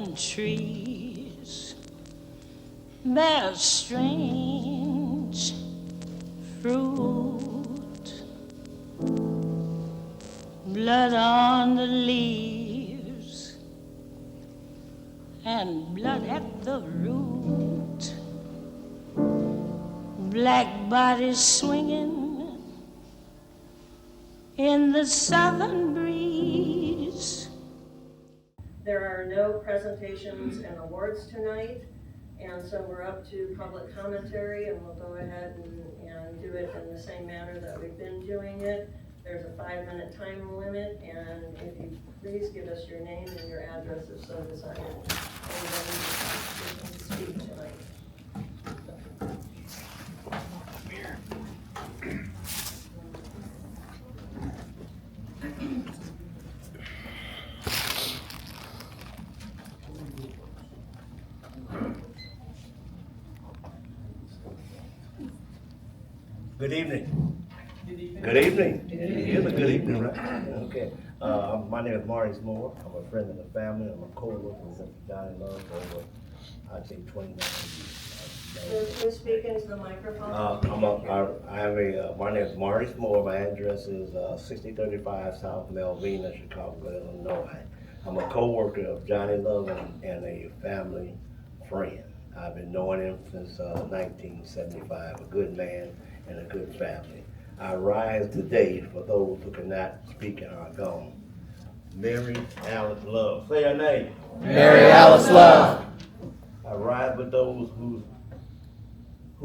and trees bear strange fruit. Blood on the leaves and blood at the root. Black bodies swinging in the southern breeze. There are no presentations and awards tonight, and so we're up to public commentary, and we'll go ahead and do it in the same manner that we've been doing it. There's a 5-minute time limit, and if you please give us your name and your address if so desired. Anybody wishing to speak tonight? Good evening. Good evening. It is a good evening, right? Okay. My name is Maurice Moore. I'm a friend of the family. I'm a co-worker with Johnny Love over, I'd say, 29 years. Who's speaking to the microphone? My name is Maurice Moore. My address is 6035 South Melvina, Chicago, Illinois. I'm a co-worker of Johnny Love and a family friend. I've been knowing him since 1975, a good man and a good family. I rise today for those who cannot speak and are gone. Mary Alice Love. Say her name. Mary Alice Love. I rise with those who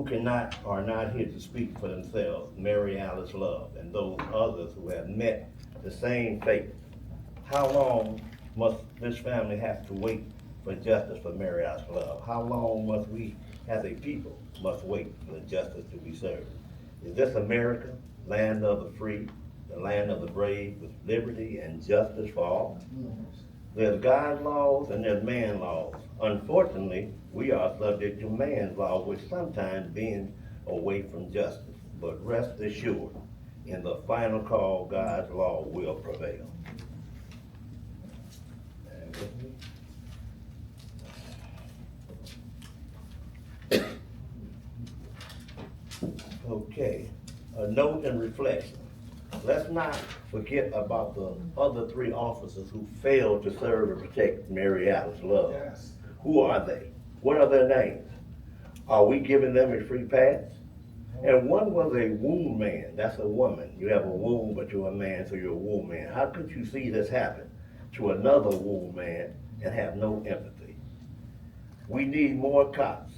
cannot or are not here to speak for themselves. Mary Alice Love, and those others who have met the same fate. How long must this family have to wait for justice for Mary Alice Love? How long must we as a people must wait for the justice to be served? Is this America, land of the free, the land of the brave, with liberty and justice for all? There's God's laws and there's man's laws. Unfortunately, we are subject to man's law, which sometimes bends away from justice. But rest assured, in the final call, God's law will prevail. Okay, a note and reflection. Let's not forget about the other 3 officers who failed to serve and protect Mary Alice Love. Yes. Who are they? What are their names? Are we giving them a free pass? And one was a wound man. That's a woman. You have a wound, but you're a man, so you're a wound man. How could you see this happen to another wound man and have no empathy? We need more cops.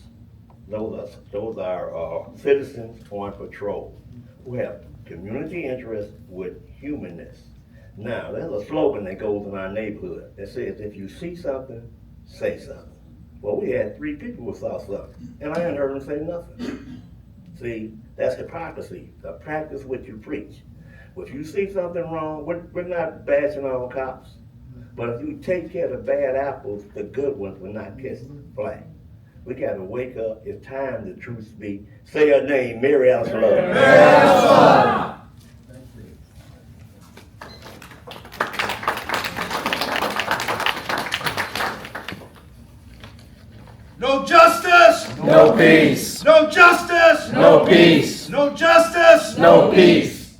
Those are citizens on patrol who have community interest with humanness. Now, there's a slogan that goes in our neighborhood that says, if you see something, say something. Well, we had 3 people who saw something, and I hadn't heard them say nothing. See, that's hypocrisy. To practice what you preach. Well, if you see something wrong, we're not bashing on cops, but if you take care of the bad apples, the good ones will not catch flack. We got to wake up. It's time the truth speak. Say her name, Mary Alice Love. Mary Alice Love. No justice. No peace. No justice. No peace. No justice. No peace.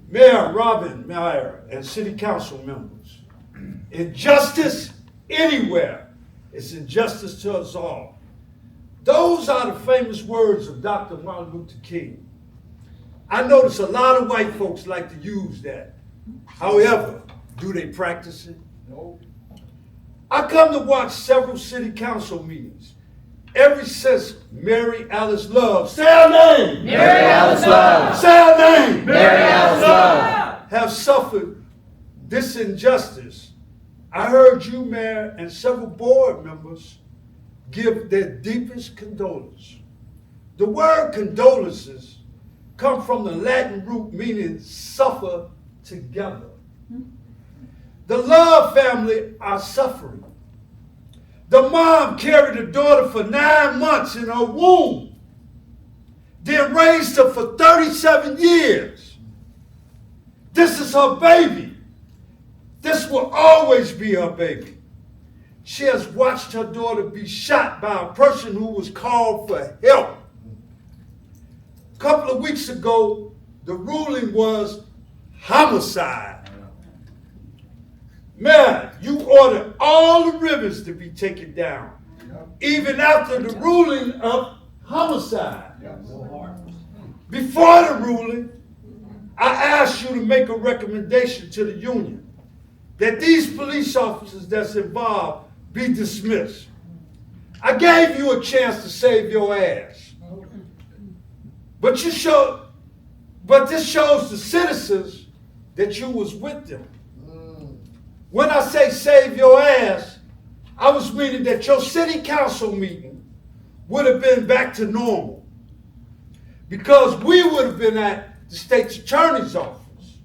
Mayor Robin Meier and City Council members, injustice anywhere is injustice to us all. Those are the famous words of Dr. Martin Luther King. I notice a lot of white folks like to use that. However, do they practice it? No. I come to watch several city council meetings. Ever since Mary Alice Love, say her name! Mary Alice Love! Say her name! Mary Alice Love! Have suffered this injustice. I heard you, Mayor, and several board members give their deepest condolences. The word condolences come from the Latin root meaning suffer together. The Love family are suffering. The mom carried the daughter for 9 months in her womb, then raised her for 37 years. This is her baby. This will always be her baby. She has watched her daughter be shot by a person who was called for help. A couple of weeks ago, the ruling was homicide. Man, you ordered all the ribbons to be taken down, even after the ruling of homicide. Before the ruling, I asked you to make a recommendation to the union that these police officers that's involved be dismissed. I gave you a chance to save your ass. But this shows the citizens that you was with them. When I say save your ass, I was meaning that your city council meeting would have been back to normal. Because we would have been at the state's attorney's office.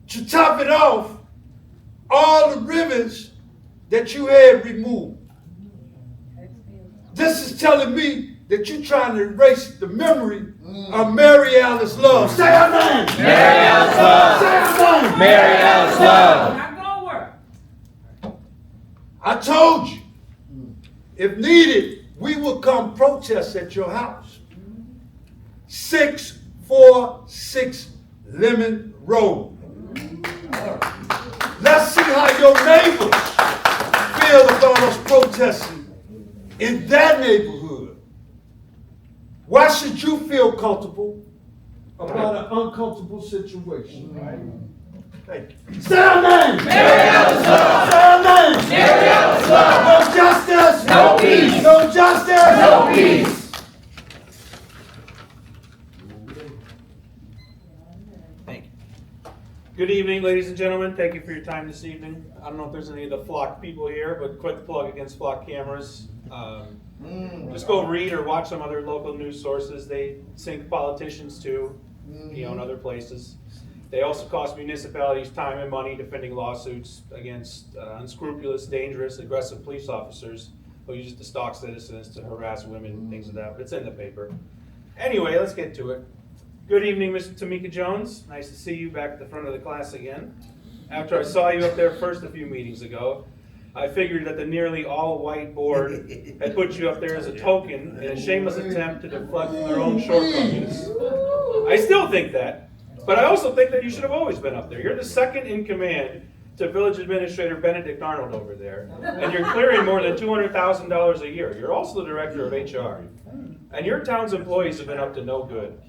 To top it off, all the ribbons that you had removed. This is telling me that you're trying to erase the memory of Mary Alice Love. Say her name! Mary Alice Love! Say her name! Mary Alice Love! I told you, if needed, we will come protest at your house. 646 Lemon Road. Let's see how your neighbors feel about us protesting in that neighborhood. Why should you feel comfortable about an uncomfortable situation? Thank you. Say her name! Mary Alice Love! Say her name! Mary Alice Love! No justice! No peace! No justice! No peace! Thank you. Good evening, ladies and gentlemen. Thank you for your time this evening. I don't know if there's any of the flock people here, but quick plug against flock cameras. Just go read or watch some other local news sources. They sink politicians too, and other places. They also cost municipalities time and money defending lawsuits against unscrupulous, dangerous, aggressive police officers who use it to stalk citizens, to harass women, and things like that. But it's in the paper. Anyway, let's get to it. Good evening, Ms. Tamika Jones. Nice to see you back at the front of the class again. After I saw you up there first a few meetings ago, I figured that the nearly all-white board had put you up there as a token in a shameless attempt to deflect from their own shortcomings. I still think that. But I also think that you should have always been up there. You're the second in command to Village Administrator Benedict Arnold over there, and you're clearing more than $200,000 a year. You're also the director of HR. And your town's employees have been up to no good.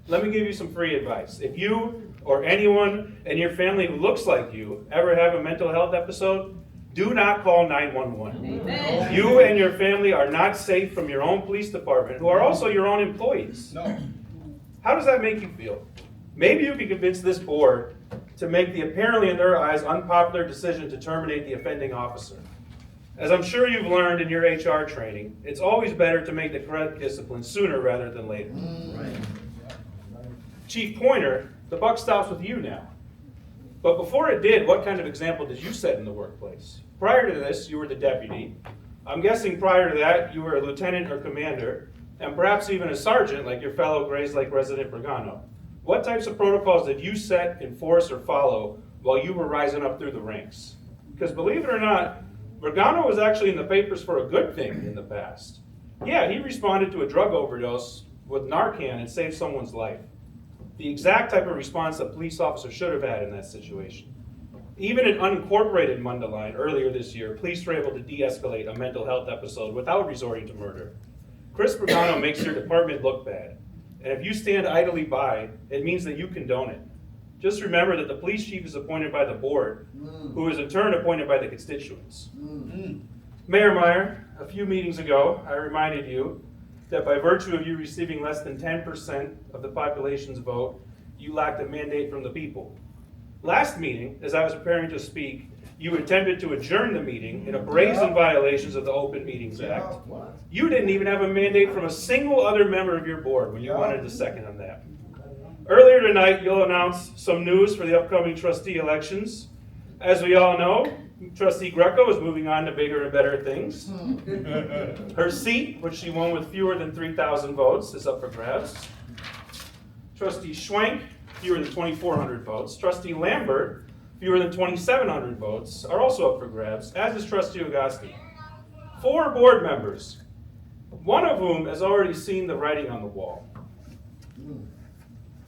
Let me give you some free advice. If you or anyone in your family who looks like you ever have a mental health episode, do not call 911. Amen. You and your family are not safe from your own police department, who are also your own employees. No. How does that make you feel? Maybe you can convince this board to make the apparently in their eyes unpopular decision to terminate the offending officer. As I'm sure you've learned in your HR training, it's always better to make the correct discipline sooner rather than later. Right. Chief Pointer, the buck stops with you now. But before it did, what kind of example did you set in the workplace? Prior to this, you were the deputy. I'm guessing prior to that, you were a lieutenant or commander, and perhaps even a sergeant like your fellow Grays Lake resident Brigano. What types of protocols did you set, enforce, or follow while you were rising up through the ranks? Because believe it or not, Brigano was actually in the papers for a good thing in the past. Yeah, he responded to a drug overdose with Narcan and saved someone's life. The exact type of response a police officer should have had in that situation. Even in unincorporated Mundelein earlier this year, police were able to de-escalate a mental health episode without resorting to murder. Chris Brigano makes your department look bad. And if you stand idly by, it means that you condone it. Just remember that the police chief is appointed by the board, who is in turn appointed by the constituents. Mayor Meier, a few meetings ago, I reminded you that by virtue of you receiving less than 10% of the population's vote, you lacked a mandate from the people. Last meeting, as I was preparing to speak, you attempted to adjourn the meeting in a brazen violations of the Open Meetings Act. You didn't even have a mandate from a single other member of your board when you wanted to second on that. Earlier tonight, you'll announce some news for the upcoming trustee elections. As we all know, Trustee Greco is moving on to bigger and better things. Her seat, which she won with fewer than 3,000 votes, is up for grabs. Trustee Schwenk, fewer than 2,400 votes. Trustee Lambert, fewer than 2,700 votes, are also up for grabs, as is trustee Agosti. 4 board members, one of whom has already seen the writing on the wall.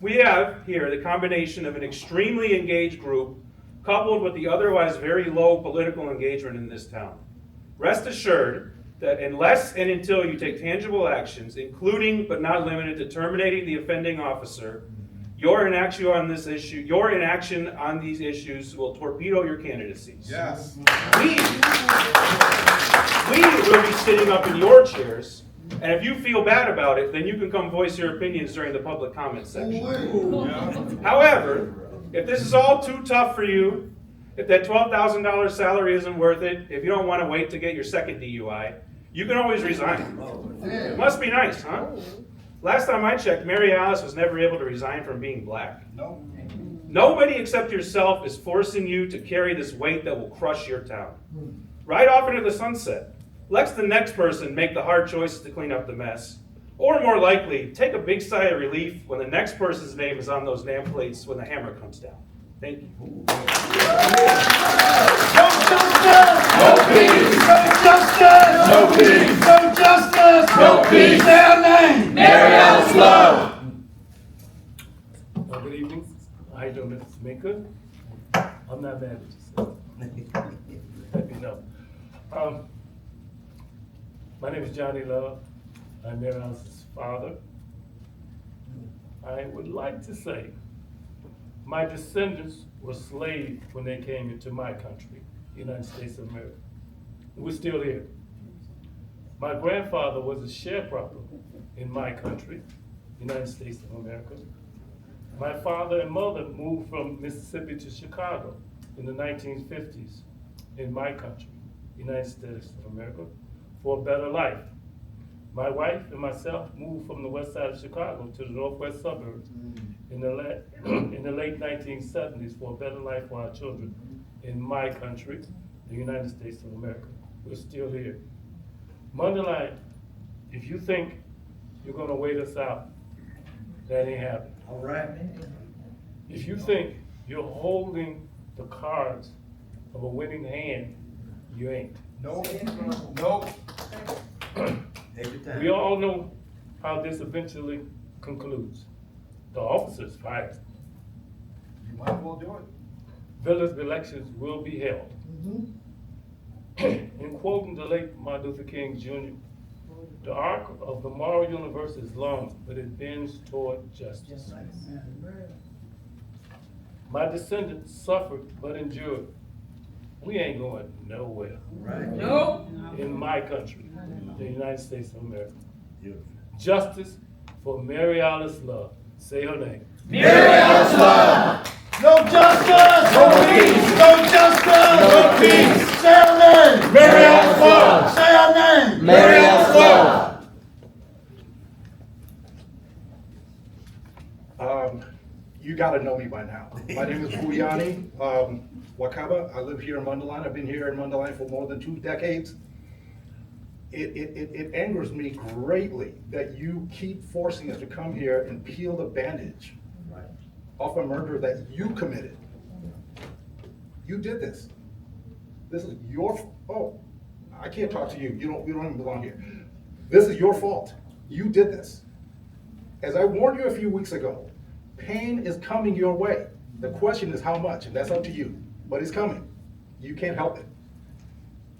We have here the combination of an extremely engaged group coupled with the otherwise very low political engagement in this town. Rest assured that unless and until you take tangible actions, including but not limited to terminating the offending officer, your inaction on these issues will torpedo your candidacies. Yes. We will be sitting up in your chairs, and if you feel bad about it, then you can come voice your opinions during the public comment section. However, if this is all too tough for you, if that $12,000 salary isn't worth it, if you don't want to wait to get your second DUI, you can always resign. It must be nice, huh? Last time I checked, Mary Alice was never able to resign from being black. No. Nobody except yourself is forcing you to carry this weight that will crush your town. Ride off into the sunset. Let the next person make the hard choices to clean up the mess. Or more likely, take a big sigh of relief when the next person's name is on those nameplates when the hammer comes down. Thank you. No justice! No peace! No justice! No peace! No justice! No peace! Say her name! Mary Alice Love! Good evening. How you doing, Mr. Minka? I'm not mad at you, sir. Let me know. My name is Johnny Love. I'm Mary Alice's father. I would like to say my descendants were slaves when they came into my country, the United States of America. We're still here. My grandfather was a sharecropper in my country, United States of America. My father and mother moved from Mississippi to Chicago in the 1950s in my country, United States of America, for a better life. My wife and myself moved from the west side of Chicago to the northwest suburbs in the late 1970s for a better life for our children in my country, the United States of America. We're still here. Mundelein, if you think you're gonna wait us out, that ain't happening. All right. If you think you're holding the cards of a winning hand, you ain't. No. No. We all know how this eventually concludes. The officer's fired. You might as well do it. Village elections will be held. In quoting the late Martin Luther King Jr., the arc of the moral universe is long, but it bends toward justice. My descendants suffered but endured. We ain't going nowhere. Right. No. In my country, the United States of America. Justice for Mary Alice Love. Say her name. Mary Alice Love! No justice! No peace! No justice! No peace! Say her name! Mary Alice Love! Say her name! Mary Alice Love! You gotta know me by now. My name is Vuyani, Wakaba. I live here in Mundelein. I've been here in Mundelein for more than 2 decades. It angers me greatly that you keep forcing us to come here and peel the bandage off a murder that you committed. You did this. This is your, I can't talk to you. You don't even belong here. This is your fault. You did this. As I warned you a few weeks ago, pain is coming your way. The question is how much, and that's up to you. But it's coming. You can't help it.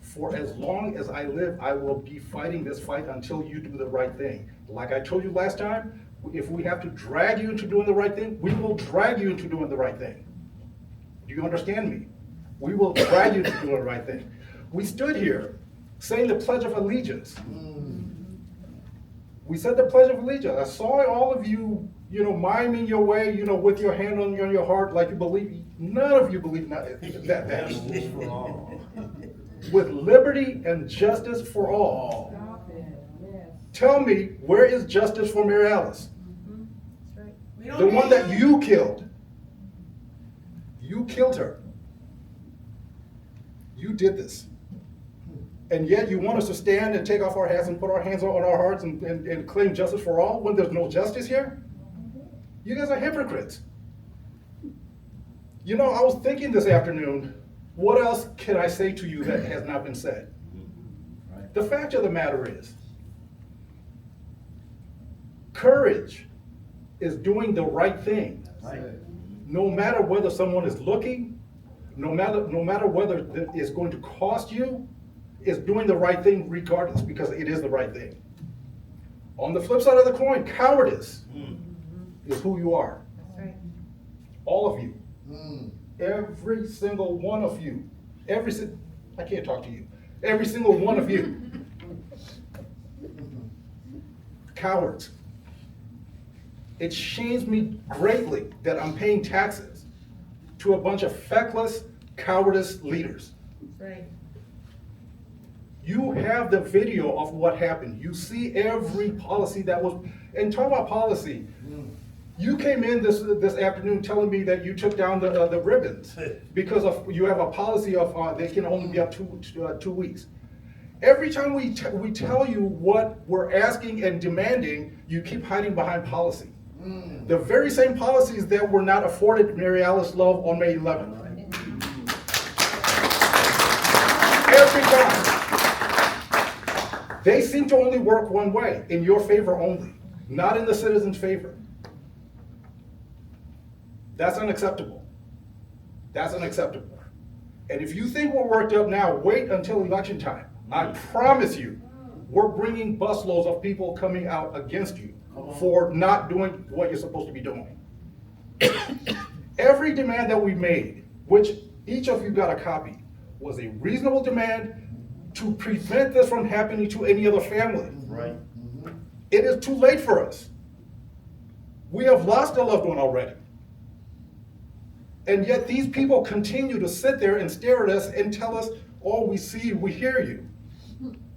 For as long as I live, I will be fighting this fight until you do the right thing. Like I told you last time, if we have to drag you into doing the right thing, we will drag you into doing the right thing. Do you understand me? We will drag you into doing the right thing. We stood here saying the Pledge of Allegiance. We said the Pledge of Allegiance. I saw all of you, miming your way, with your hand on your heart like you believe. None of you believe that. With liberty and justice for all. Tell me, where is justice for Mary Alice? The one that you killed. You killed her. You did this. And yet you want us to stand and take off our hats and put our hands on our hearts and claim justice for all when there's no justice here? You guys are hypocrites. You know, I was thinking this afternoon, what else can I say to you that has not been said? The fact of the matter is, courage is doing the right thing. No matter whether someone is looking, no matter whether it's going to cost you, is doing the right thing regardless, because it is the right thing. On the flip side of the coin, cowardice is who you are. All of you. Every single one of you. I can't talk to you. Every single one of you. Cowards. It shames me greatly that I'm paying taxes to a bunch of feckless, cowardice leaders. Right. You have the video of what happened. You see every policy that was, and talk about policy. You came in this afternoon telling me that you took down the ribbons because you have a policy of they can only be up 2 weeks. Every time we tell you what we're asking and demanding, you keep hiding behind policy. The very same policies that were not afforded Mary Alice love on May 11th. Every time. They seem to only work one way, in your favor only, not in the citizens' favor. That's unacceptable. That's unacceptable. And if you think we're worked up now, wait until election time. I promise you, we're bringing busloads of people coming out against you for not doing what you're supposed to be doing. Every demand that we made, which each of you got a copy, was a reasonable demand to prevent this from happening to any other family. Right. It is too late for us. We have lost a loved one already. And yet these people continue to sit there and stare at us and tell us, oh, we see you, we hear you.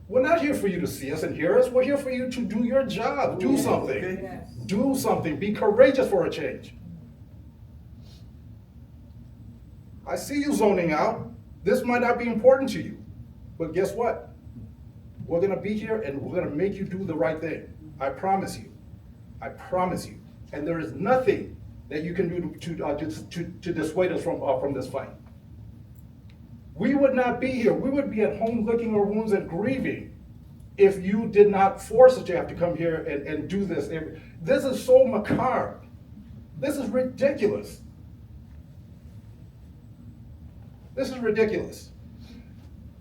We're not here for you to see us and hear us. We're here for you to do your job. Do something. Yes. Do something. Be courageous for a change. I see you zoning out. This might not be important to you. But guess what? We're going to be here and we're going to make you do the right thing. I promise you. I promise you. And there is nothing that you can do to dissuade us from this fight. We would not be here. We would be at home licking our wounds and grieving if you did not force us to have to come here and do this. This is so macabre. This is ridiculous. This is ridiculous.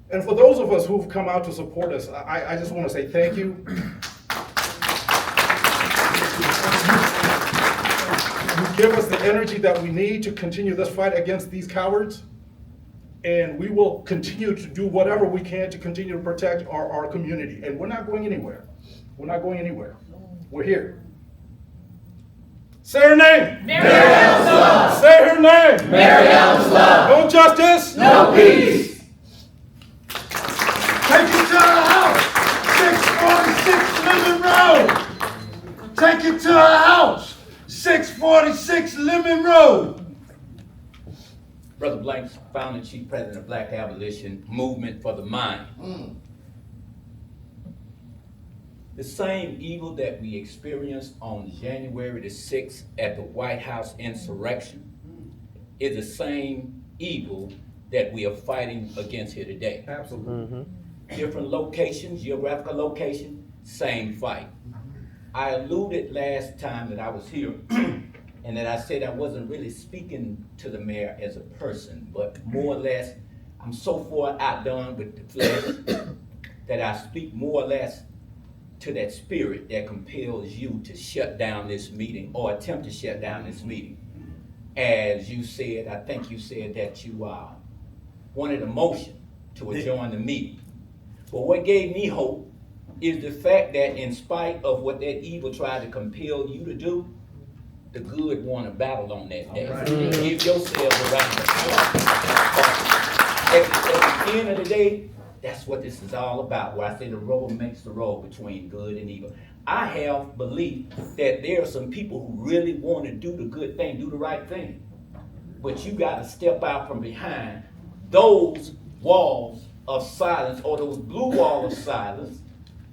And for those of us who've come out to support us, I just want to say thank you. You give us the energy that we need to continue this fight against these cowards. And we will continue to do whatever we can to continue to protect our community. And we're not going anywhere. We're not going anywhere. We're here. Say her name. Mary Alice Love. Say her name. Mary Alice Love. No justice. No peace. Take it to her house, 646 Lemon Road. Take it to her house, 646 Lemon Road. Brotha Blanks, founder and chief president of Black Abolition Movement for the Mind. The same evil that we experienced on January the 6th at the White House insurrection is the same evil that we are fighting against here today. Absolutely. Different locations, geographical location, same fight. I alluded last time that I was here and that I said I wasn't really speaking to the mayor as a person, but more or less, I'm so far outdone with the flesh that I speak more or less to that spirit that compels you to shut down this meeting or attempt to shut down this meeting. As you said, I think you said that you wanted a motion to adjourn the meeting. But what gave me hope is the fact that in spite of what that evil tried to compel you to do, the good won a battle on that day. Right. Give yourselves a round of applause. At the end of the day, that's what this is all about, where I say the road makes the road between good and evil. I have belief that there are some people who really want to do the good thing, do the right thing. But you got to step out from behind those walls of silence, or those blue walls of silence,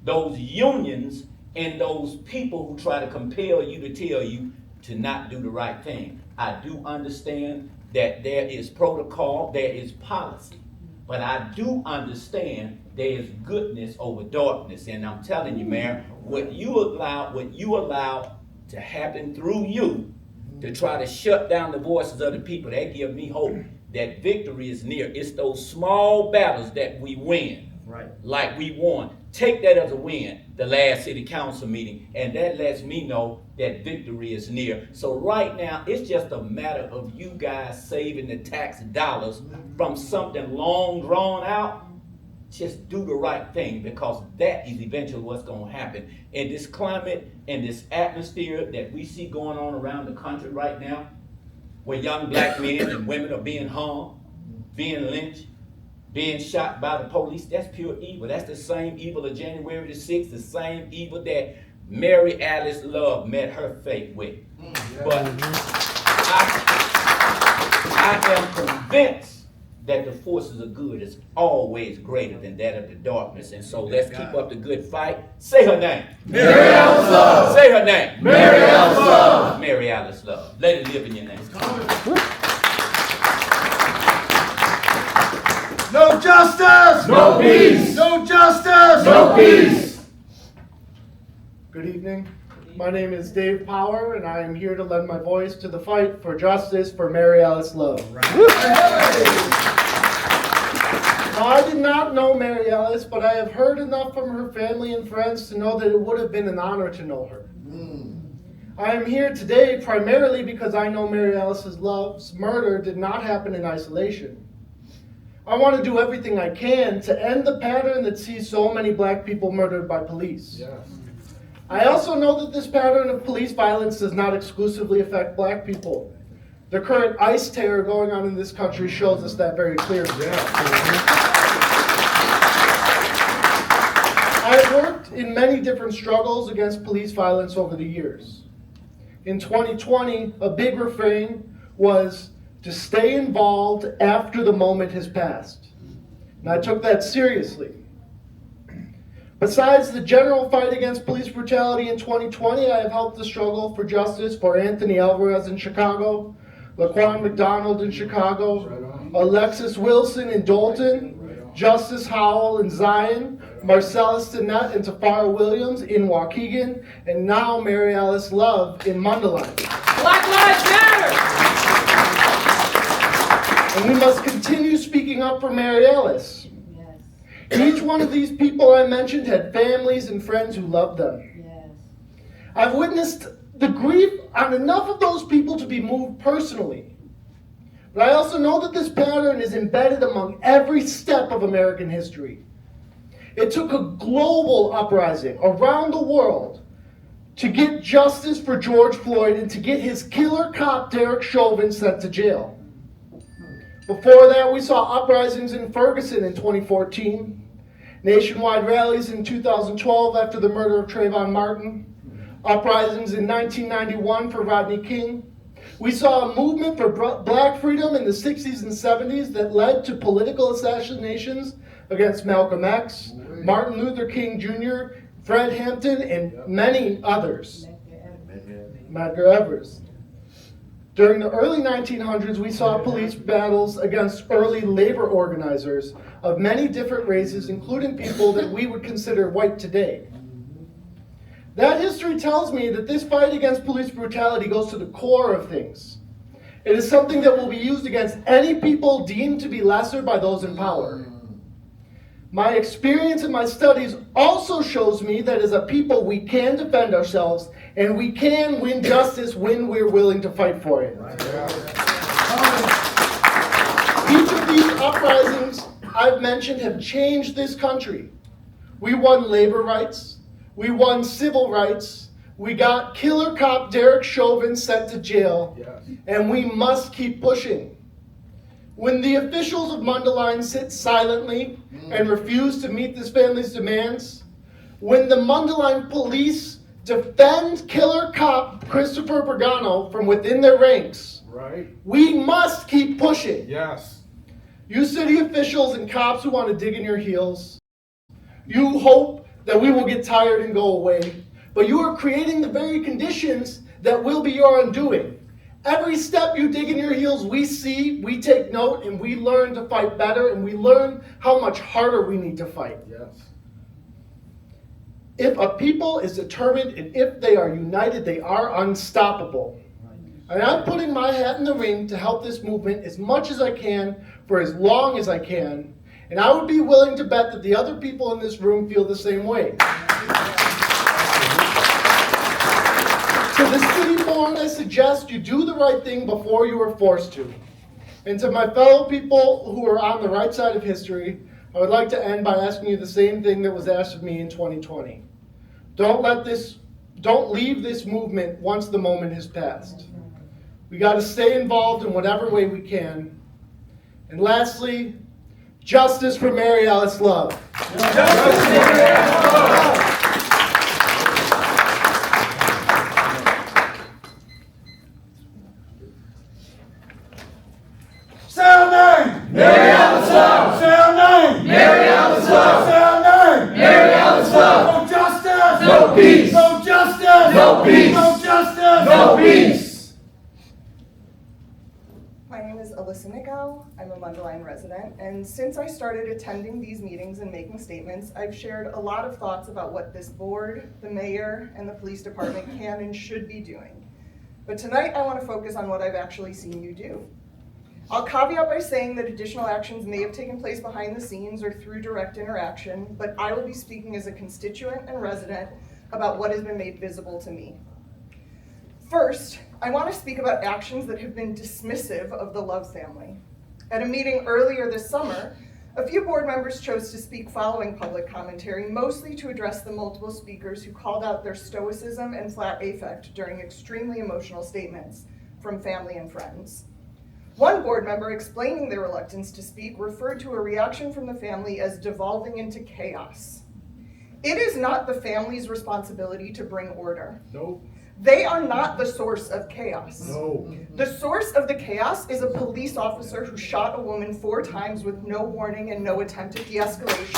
those unions and those people who try to compel you to tell you to not do the right thing. I do understand that there is protocol, there is policy, but I do understand there is goodness over darkness. And I'm telling you, Mayor, what you allow to happen through you to try to shut down the voices of the people, that give me hope that victory is near. It's those small battles that we win, right? Like we won. Take that as a win, the last city council meeting, and that lets me know that victory is near. So right now, it's just a matter of you guys saving the tax dollars from something long drawn out. Just do the right thing, because that is eventually what's going to happen. In this climate and this atmosphere that we see going on around the country right now, where young black men and women are being hung, being lynched, being shot by the police, that's pure evil. That's the same evil of January the 6th, the same evil that Mary Alice Love met her fate with. But I am convinced that the forces of good is always greater than that of the darkness. And so let's keep up the good fight. Say her name. Mary Alice Love. Say her name. Mary Alice Love. Mary Alice Love. Let it live in your name. No justice! No peace! No justice! No peace! Good evening. My name is Dave Power, and I am here to lend my voice to the fight for justice for Mary Alice Love. Now, I did not know Mary Alice, but I have heard enough from her family and friends to know that it would have been an honor to know her. I am here today primarily because I know Mary Alice Love's murder did not happen in isolation. I want to do everything I can to end the pattern that sees so many black people murdered by police. Yes. I also know that this pattern of police violence does not exclusively affect black people. The current ICE terror going on in this country shows us that very clearly. I have worked in many different struggles against police violence over the years. In 2020, a big refrain was to stay involved after the moment has passed. And I took that seriously. Besides the general fight against police brutality in 2020, I have helped the struggle for justice for Anthony Alvarez in Chicago, Laquan McDonald in Chicago, Alexis Wilson in Dalton, Justice Howell in Zion, Marcellus Stinnett and Tafara Williams in Waukegan, and now Mary Alice Love in Mundelein. Black Lives Matter! And we must continue speaking up for Mary Alice. Each one of these people I mentioned had families and friends who loved them. I've witnessed the grief on enough of those people to be moved personally. But I also know that this pattern is embedded among every step of American history. It took a global uprising around the world to get justice for George Floyd and to get his killer cop Derek Chauvin sent to jail. Before that, we saw uprisings in Ferguson in 2014, nationwide rallies in 2012 after the murder of Trayvon Martin, uprisings in 1991 for Rodney King. We saw a movement for black freedom in the 60s and 70s that led to political assassinations against Malcolm X, Martin Luther King Jr., Fred Hampton, and many others. Medgar Evers. During the early 1900s, we saw police battles against early labor organizers of many different races, including people that we would consider white today. That history tells me that this fight against police brutality goes to the core of things. It is something that will be used against any people deemed to be lesser by those in power. My experience and my studies also shows me that as a people we can defend ourselves and we can win justice when we're willing to fight for it. Each of these uprisings I've mentioned have changed this country. We won labor rights, we won civil rights, we got killer cop Derek Chauvin sent to jail, and we must keep pushing. When the officials of Mundelein sit silently and refuse to meet this family's demands, when the Mundelein police defend killer cop Christopher Brigano from within their ranks, we must keep pushing. You city officials and cops who want to dig in your heels, you hope that we will get tired and go away, but you are creating the very conditions that will be your undoing. Every step you dig in your heels, we see, we take note, and we learn to fight better, and we learn how much harder we need to fight. Yes. If a people is determined and if they are united, they are unstoppable. And I'm putting my hat in the ring to help this movement as much as I can for as long as I can. And I would be willing to bet that the other people in this room feel the same way. To the city born, I suggest you do the right thing before you are forced to. And to my fellow people who are on the right side of history, I would like to end by asking you the same thing that was asked of me in 2020. Don't leave this movement once the moment has passed. We got to stay involved in whatever way we can. And lastly, justice for Mary Alice Love. Justice for Mary Alice Love. Say her name! Mary Alice Love. Say her name! Mary Alice Love. Say her name! Mary Alice Love. No justice! No peace. No justice! No peace. No justice! No peace. My name is Alyssa. I'm a Mundelein resident, and since I started attending these meetings and making statements, I've shared a lot of thoughts about what this board, the mayor, and the police department can and should be doing. But tonight I want to focus on what I've actually seen you do. I'll caveat by saying that additional actions may have taken place behind the scenes or through direct interaction, but I will be speaking as a constituent and resident about what has been made visible to me. First, I want to speak about actions that have been dismissive of the Love family. At a meeting earlier this summer, a few board members chose to speak following public commentary, mostly to address the multiple speakers who called out their stoicism and flat affect during extremely emotional statements from family and friends. One board member explaining their reluctance to speak referred to a reaction from the family as devolving into chaos. It is not the family's responsibility to bring order. No. They are not the source of chaos. No. The source of the chaos is a police officer who shot a woman 4 times with no warning and no attempt at de-escalation.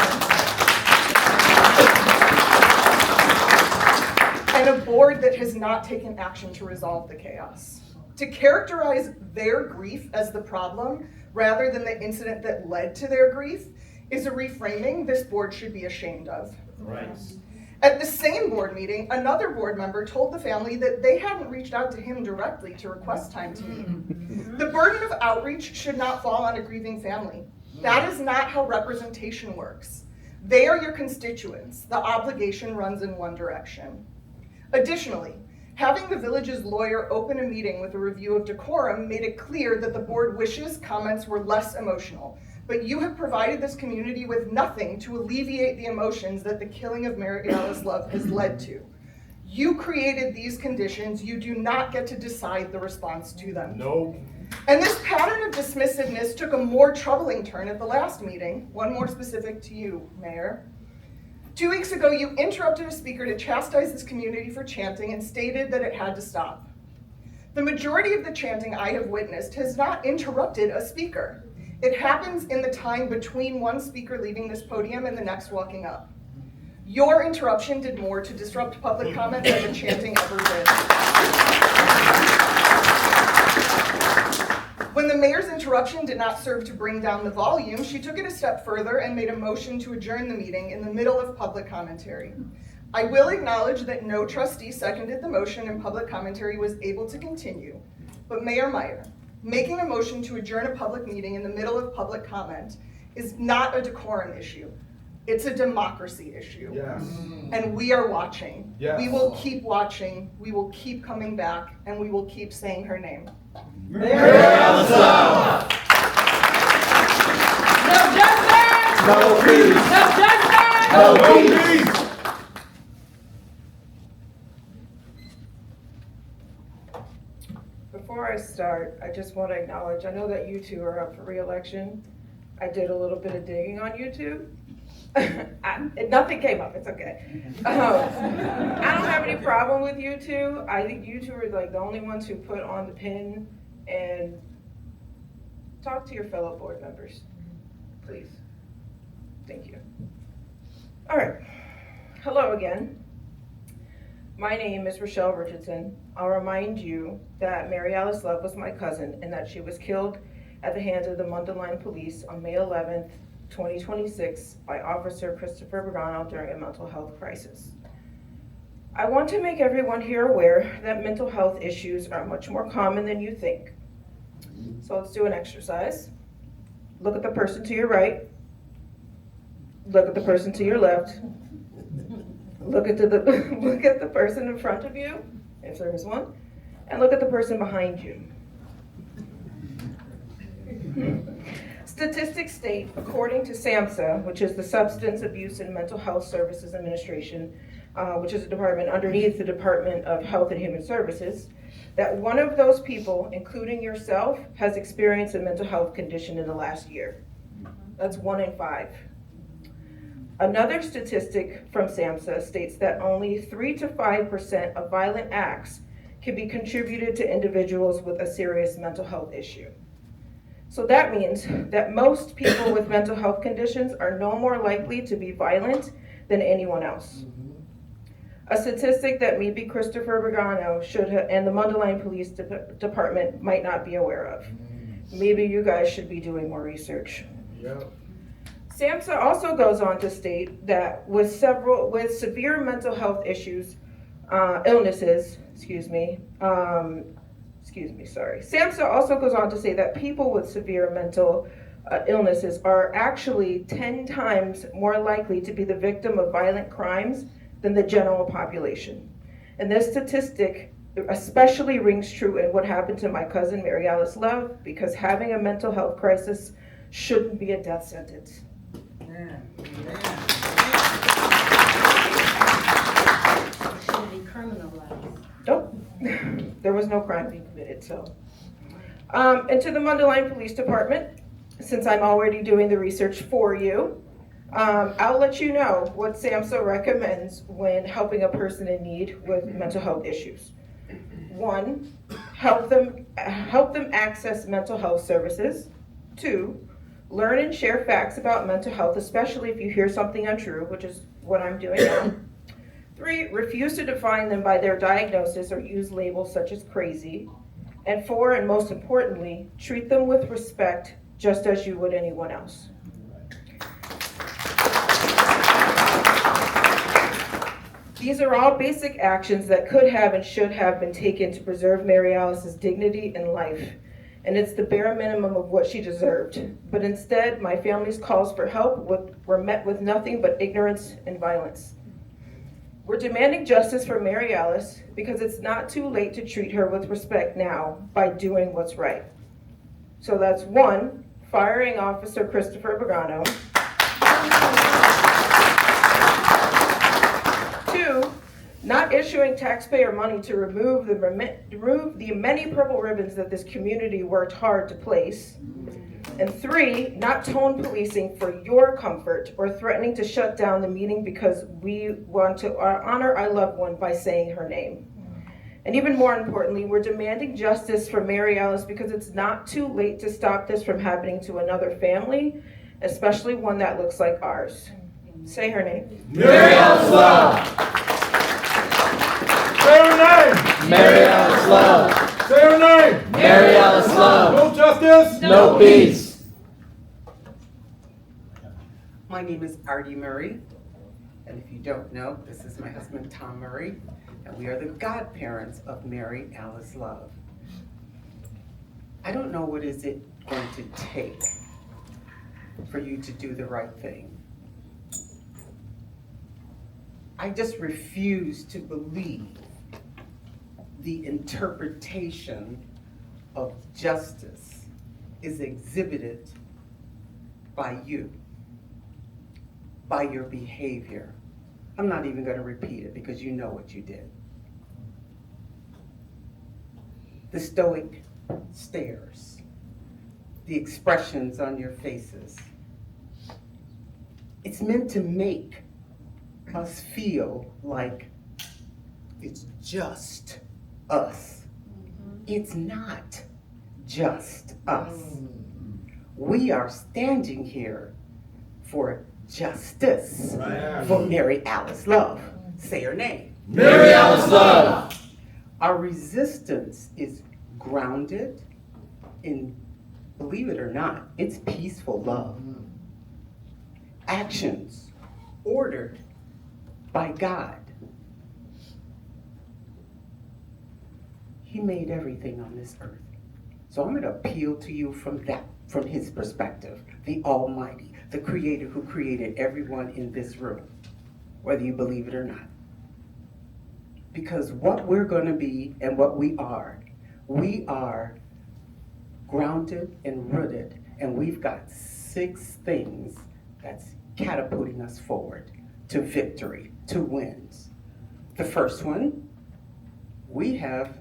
And a board that has not taken action to resolve the chaos. To characterize their grief as the problem rather than the incident that led to their grief is a reframing this board should be ashamed of. Right. At the same board meeting, another board member told the family that they hadn't reached out to him directly to request time to meet. The burden of outreach should not fall on a grieving family. That is not how representation works. They are your constituents. The obligation runs in one direction. Additionally, having the village's lawyer open a meeting with a review of decorum made it clear that the board wishes comments were less emotional. But you have provided this community with nothing to alleviate the emotions that the killing of Mary Alice Love has led to. You created these conditions. You do not get to decide the response to them. No. And this pattern of dismissiveness took a more troubling turn at the last meeting, one more specific to you, Mayor. 2 weeks ago, you interrupted a speaker to chastise this community for chanting and stated that it had to stop. The majority of the chanting I have witnessed has not interrupted a speaker. It happens in the time between one speaker leaving this podium and the next walking up. Your interruption did more to disrupt public comment than the chanting ever did. When the mayor's interruption did not serve to bring down the volume, she took it a step further and made a motion to adjourn the meeting in the middle of public commentary. I will acknowledge that no trustee seconded the motion and public commentary was able to continue. But Mayor Meier, making a motion to adjourn a public meeting in the middle of public comment is not a decorum issue. It's a democracy issue. Yes. And we are watching. Yes. We will keep watching. We will keep coming back, and we will keep saying her name. Mary Alice Love. No justice! No peace. No justice! No peace. Before I start, I just want to acknowledge, I know that you two are up for re-election. I did a little bit of digging on YouTube. Nothing came up, it's okay. I don't have any problem with you two. I think you two are like the only ones who put on the pin and talk to your fellow board members, please. Thank you. All right, hello again. My name is Rachelle Richardson. I'll remind you that Mary Alice Love was my cousin and that she was killed at the hands of the Mundelein police on May 11th, 2026 by Officer Christopher Brigano during a mental health crisis. I want to make everyone here aware that mental health issues are much more common than you think. So let's do an exercise. Look at the person to your right. Look at the person to your left. Look at the person in front of you, if there is one, and look at the person behind you. Statistics state, according to SAMHSA, which is the Substance Abuse and Mental Health Services Administration, which is a department underneath the Department of Health and Human Services, that one of those people, including yourself, has experienced a mental health condition in the last year. That's 1 in 5. Another statistic from SAMHSA states that only 3 to 5% of violent acts can be contributed to individuals with a serious mental health issue. So that means that most people with mental health conditions are no more likely to be violent than anyone else. A statistic that maybe Christopher Brigano and the Mundelein Police Department might not be aware of. Maybe you guys should be doing more research. Yep. SAMHSA also goes on to state that with severe mental health illnesses, SAMHSA also goes on to say that people with severe mental illnesses are actually 10 times more likely to be the victim of violent crimes than the general population. And this statistic especially rings true in what happened to my cousin Mary Alice Love, because having a mental health crisis shouldn't be a death sentence. Should be criminalized. Nope, there was no crime being committed, so. And to the Mundelein Police Department, since I'm already doing the research for you, I'll let you know what SAMHSA recommends when helping a person in need with mental health issues. 1, help them access mental health services. 2, learn and share facts about mental health, especially if you hear something untrue, which is what I'm doing now. 3, refuse to define them by their diagnosis or use labels such as crazy. And 4, and most importantly, treat them with respect just as you would anyone else. These are all basic actions that could have and should have been taken to preserve Mary Alice's dignity and life. And it's the bare minimum of what she deserved. But instead, my family's calls for help were met with nothing but ignorance and violence. We're demanding justice for Mary Alice because it's not too late to treat her with respect now by doing what's right. So that's 1, firing Officer Christopher Brigano. 2, not issuing taxpayer money to remove the many purple ribbons that this community worked hard to place. And 3, not tone policing for your comfort or threatening to shut down the meeting because we want to honor our loved one by saying her name. And even more importantly, we're demanding justice for Mary Alice because it's not too late to stop this from happening to another family, especially one that looks like ours. Say her name. Mary Alice Love. Say her name. Mary Alice Love. Say her name. Mary Alice Love. No justice. No peace. My name is Artie Murray, and if you don't know, this is my husband Tom Murray, and we are the godparents of Mary Alice Love. I don't know what is it going to take for you to do the right thing. I just refuse to believe the interpretation of justice is exhibited by you, by your behavior. I'm not even going to repeat it because you know what you did. The stoic stares, the expressions on your faces. It's meant to make us feel like it's just us. It's not just us. We are standing here for justice for Mary Alice Love. Say her name. Mary Alice love. Our resistance is grounded in, believe it or not, it's peaceful love. Actions ordered by God. He made everything on this earth. So I'm going to appeal to you from his perspective, the Almighty, the Creator who created everyone in this room, whether you believe it or not. Because what we're going to be and what we are grounded and rooted, and we've got 6 things that's catapulting us forward to victory, to wins. The first one, we have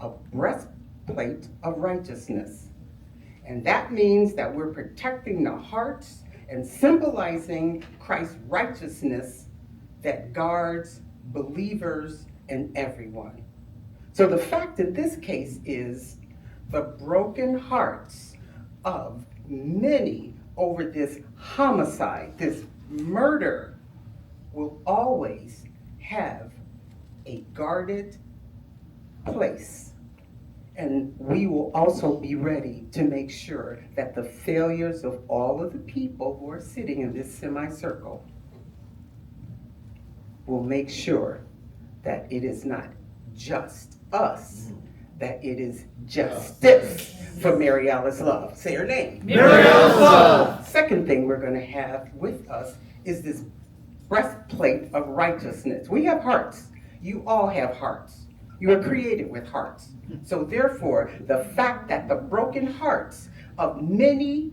a breastplate of righteousness. And that means that we're protecting the hearts and symbolizing Christ's righteousness that guards believers and everyone. So the fact in this case is the broken hearts of many over this homicide, this murder, will always have a guarded place. And we will also be ready to make sure that the failures of all of the people who are sitting in this semicircle will make sure that it is not just us, that it is justice for Mary Alice love. Say her name. Mary Alice love. Second thing we're going to have with us is this breastplate of righteousness. We have hearts. You all have hearts. You are created with hearts. So therefore, the fact that the broken hearts of many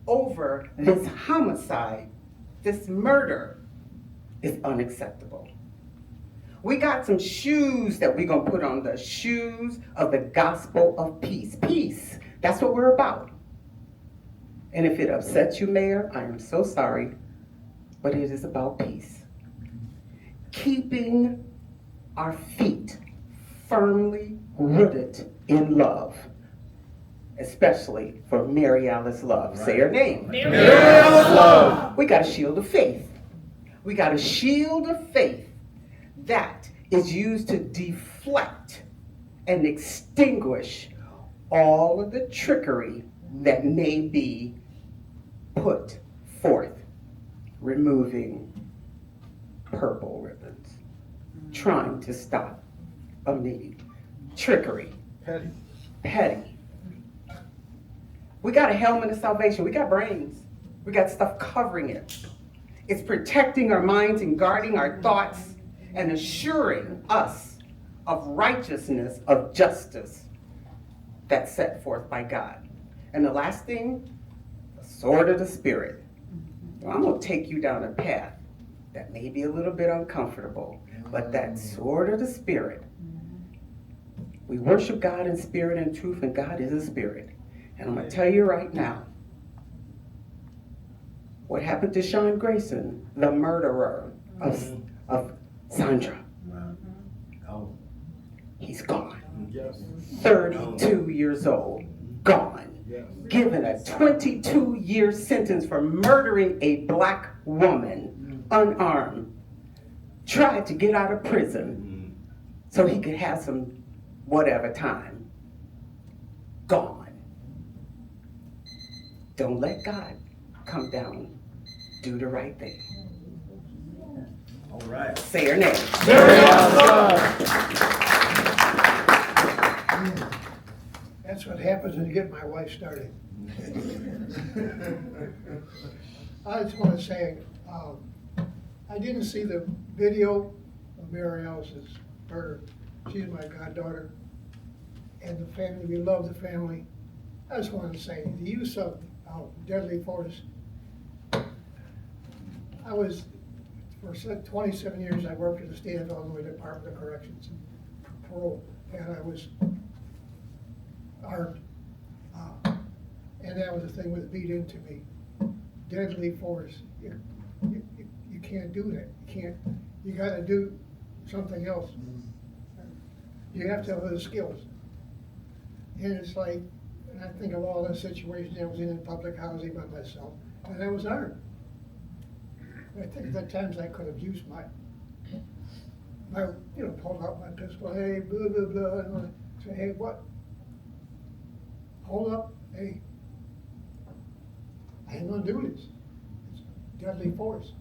over this homicide, this murder, is unacceptable. We got some shoes that we're going to put on, the shoes of the gospel of peace. Peace, that's what we're about. And if it upsets you, Mayor, I am so sorry, but it is about peace. Keeping our feet firmly rooted in love, especially for Mary Alice love. Right. Say her name. Mary Alice love. We got a shield of faith. We got a shield of faith that is used to deflect and extinguish all of the trickery that may be put forth, removing purple ribbons, trying to stop a meeting. Trickery. Petty. We got a helmet of salvation. We got brains. We got stuff covering it. It's protecting our minds and guarding our thoughts and assuring us of righteousness, of justice that's set forth by God. And the last thing, the sword of the Spirit. Well, I'm going to take you down a path that may be a little bit uncomfortable, but that sword of the Spirit. We worship God in spirit and truth, and God is a spirit. And I'm going to tell you right now, what happened to Sean Grayson, the murderer of Sandra? He's gone. 32 years old, gone. Given a 22-year sentence for murdering a black woman, unarmed. Tried to get out of prison so he could have some whatever time. Gone. Don't let God come down. Do the right thing. All right. Say her name. Mary Alice love. That's what happens when you get my wife started. I just want to say, I didn't see the video of Mary Alice's murder. She's my goddaughter. And the family, we love the family. I just wanted to say, the use of deadly force. I was, for 27 years, I worked at the State of Illinois Department of Corrections and Parole, and I was armed. And that was the thing that beat into me. Deadly force. You can't do that. You gotta do something else. You have to have those skills. And it's like, and I think of all the situations I was in public housing by myself, and I was armed. I think at times I could have used I, pulled out my pistol, hey, blah, blah, blah, and I say, hey, what? Hold up, hey. I ain't gonna do this. It's deadly force.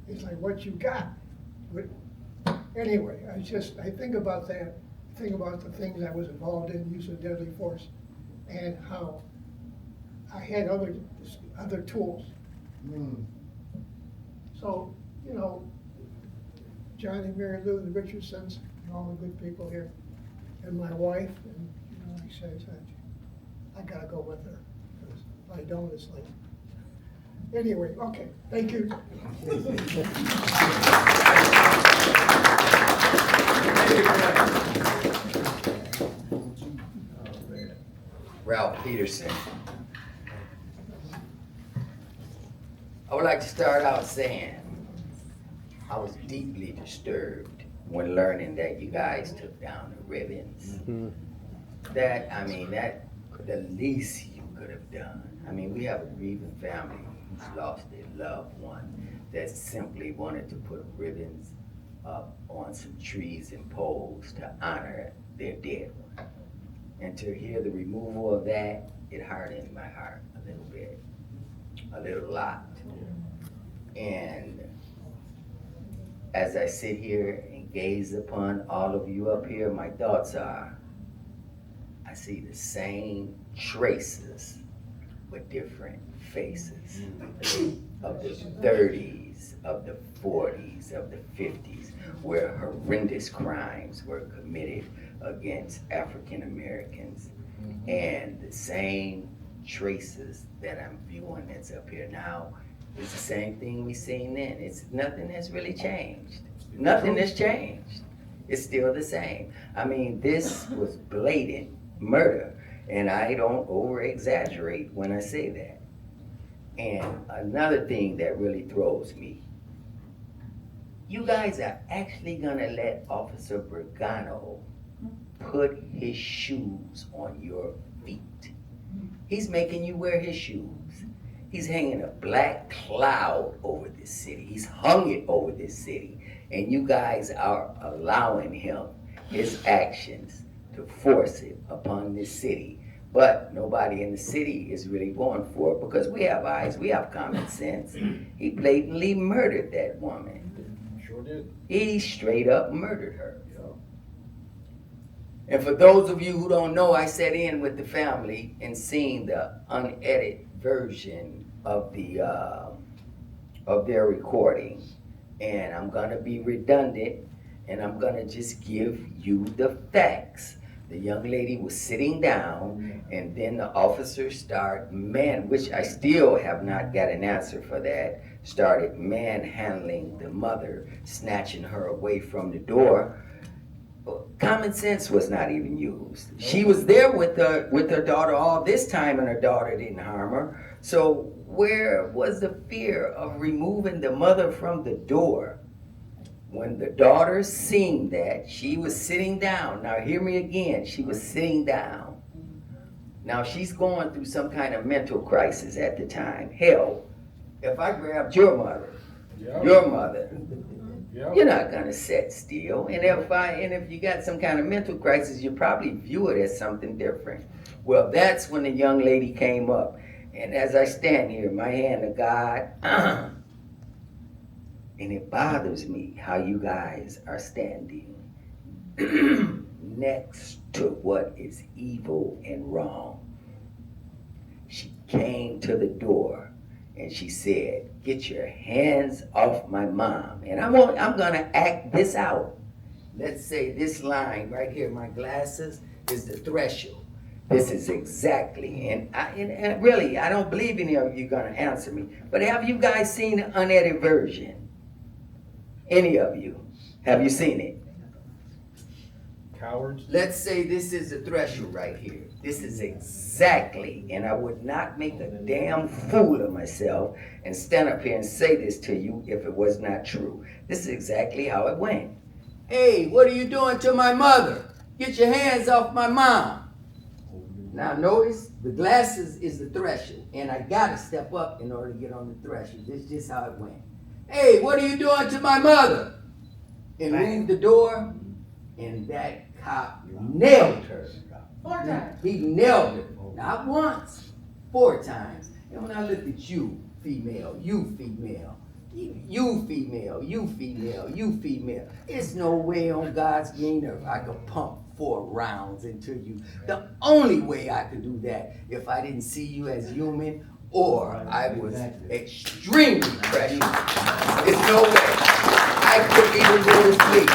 It's like, what you got? Anyway, I think about that, think about the things I was involved in, use of deadly force, and how I had other tools. So, John and Mary Lou, the Richardsons, and all the good people here, and my wife, and, he says, I gotta go with her, because if I don't, it's like, anyway, okay, thank you. Ralph Peterson. I would like to start out saying I was deeply disturbed when learning that you guys took down the ribbons. That the least you could have done. We have a grieving family who's lost a loved one that simply wanted to put ribbons up on some trees and poles to honor their dead one. And to hear the removal of that, it hardened my heart a little bit, a little lot. And as I sit here and gaze upon all of you up here, my thoughts are, I see the same traces with different faces of the 30s, of the 40s, of the 50s, where horrendous crimes were committed against African Americans, and the same traces that I'm viewing that's up here now is the same thing we seen then. Nothing has really changed. Nothing has changed. It's still the same. This was blatant murder, and I don't over-exaggerate when I say that. And another thing that really throws me, you guys are actually gonna let Officer Brigano put his shoes on your feet. He's making you wear his shoes. He's hanging a black cloud over this city. He's hung it over this city. And you guys are allowing him, his actions, to force it upon this city. But nobody in the city is really going for it because we have eyes, we have common sense. He blatantly murdered that woman. Sure did. He straight up murdered her. And for those of you who don't know, I sat in with the family and seen the unedited version of their recording. And I'm gonna be redundant, and I'm gonna just give you the facts. The young lady was sitting down, and then the officer started which I still have not got an answer for that, started manhandling the mother, snatching her away from the door. Common sense was not even used. She was there with her daughter all this time, and her daughter didn't harm her. So where was the fear of removing the mother from the door? When the daughter seen that, she was sitting down. Now hear me again, she was sitting down. Now she's going through some kind of mental crisis at the time. Hell, if I grabbed your mother, you're not gonna sit still. And if you got some kind of mental crisis, you probably view it as something different. Well, that's when the young lady came up. And as I stand here, my hand to God, and it bothers me how you guys are standing next to what is evil and wrong. She came to the door and she said, "Get your hands off my mom." And I'm gonna act this out. Let's say this line right here, my glasses, is the threshold. This is exactly, and really, I don't believe any of you gonna answer me, but have you guys seen the unedited version? Any of you? Have you seen it? Cowards. Let's say this is the threshold right here. This is exactly, and I would not make a damn fool of myself and stand up here and say this to you if it was not true. This is exactly how it went. "Hey, what are you doing to my mother? Get your hands off my mom." Now notice, the glasses is the threshold, and I gotta step up in order to get on the threshold. This is just how it went. "Hey, what are you doing to my mother?" and moved the door, and that cop nailed her. 4 times. He nailed her, not once, 4 times. And when I looked at you, female, you female, you female, you female, you female, there's no way on God's green earth I could pump 4 rounds into you. The only way I could do that if I didn't see you as human or I was extremely precious. There's no way I couldn't even go to sleep.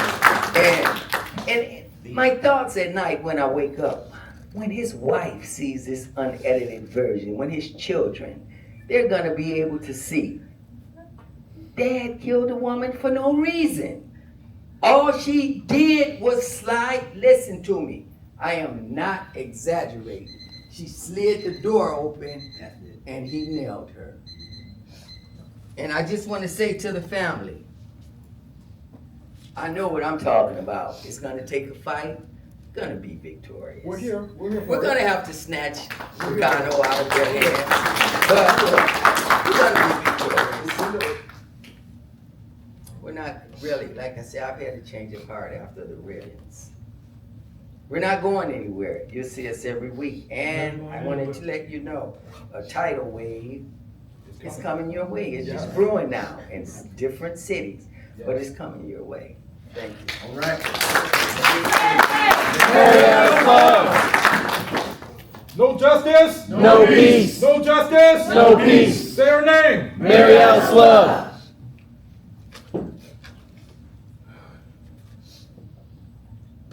And my thoughts at night when I wake up, when his wife sees this unedited version, when his children, they're gonna be able to see Dad killed a woman for no reason. All she did was slide, listen to me, I am not exaggerating. She slid the door open and he nailed her. And I just want to say to the family, I know what I'm talking about. It's gonna take a fight, gonna be victorious. We're here for We're it. gonna have to snatch Brigano out of their hands, but we're gonna be victorious. We're not really, like I said, I've had to change of heart after the ribbons. We're not going anywhere. You'll see us every week. And I wanted to let you know, a tidal wave is coming your way. It's just brewing now in different cities, but it's coming your way. Thank you. All right. No justice? No peace. No justice? No peace. Say her name. Mary Alice Love.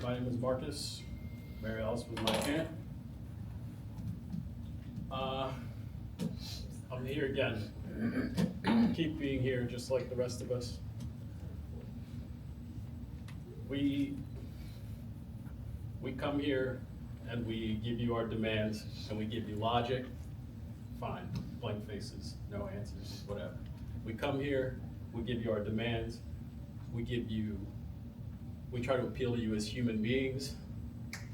My name is Marcus. Mary Alice was my aunt. I'm here again. Keep being here just like the rest of us. We come here and we give you our demands and we give you logic. Fine, blank faces, no answers, whatever. We come here, we give you our demands, we try to appeal to you as human beings.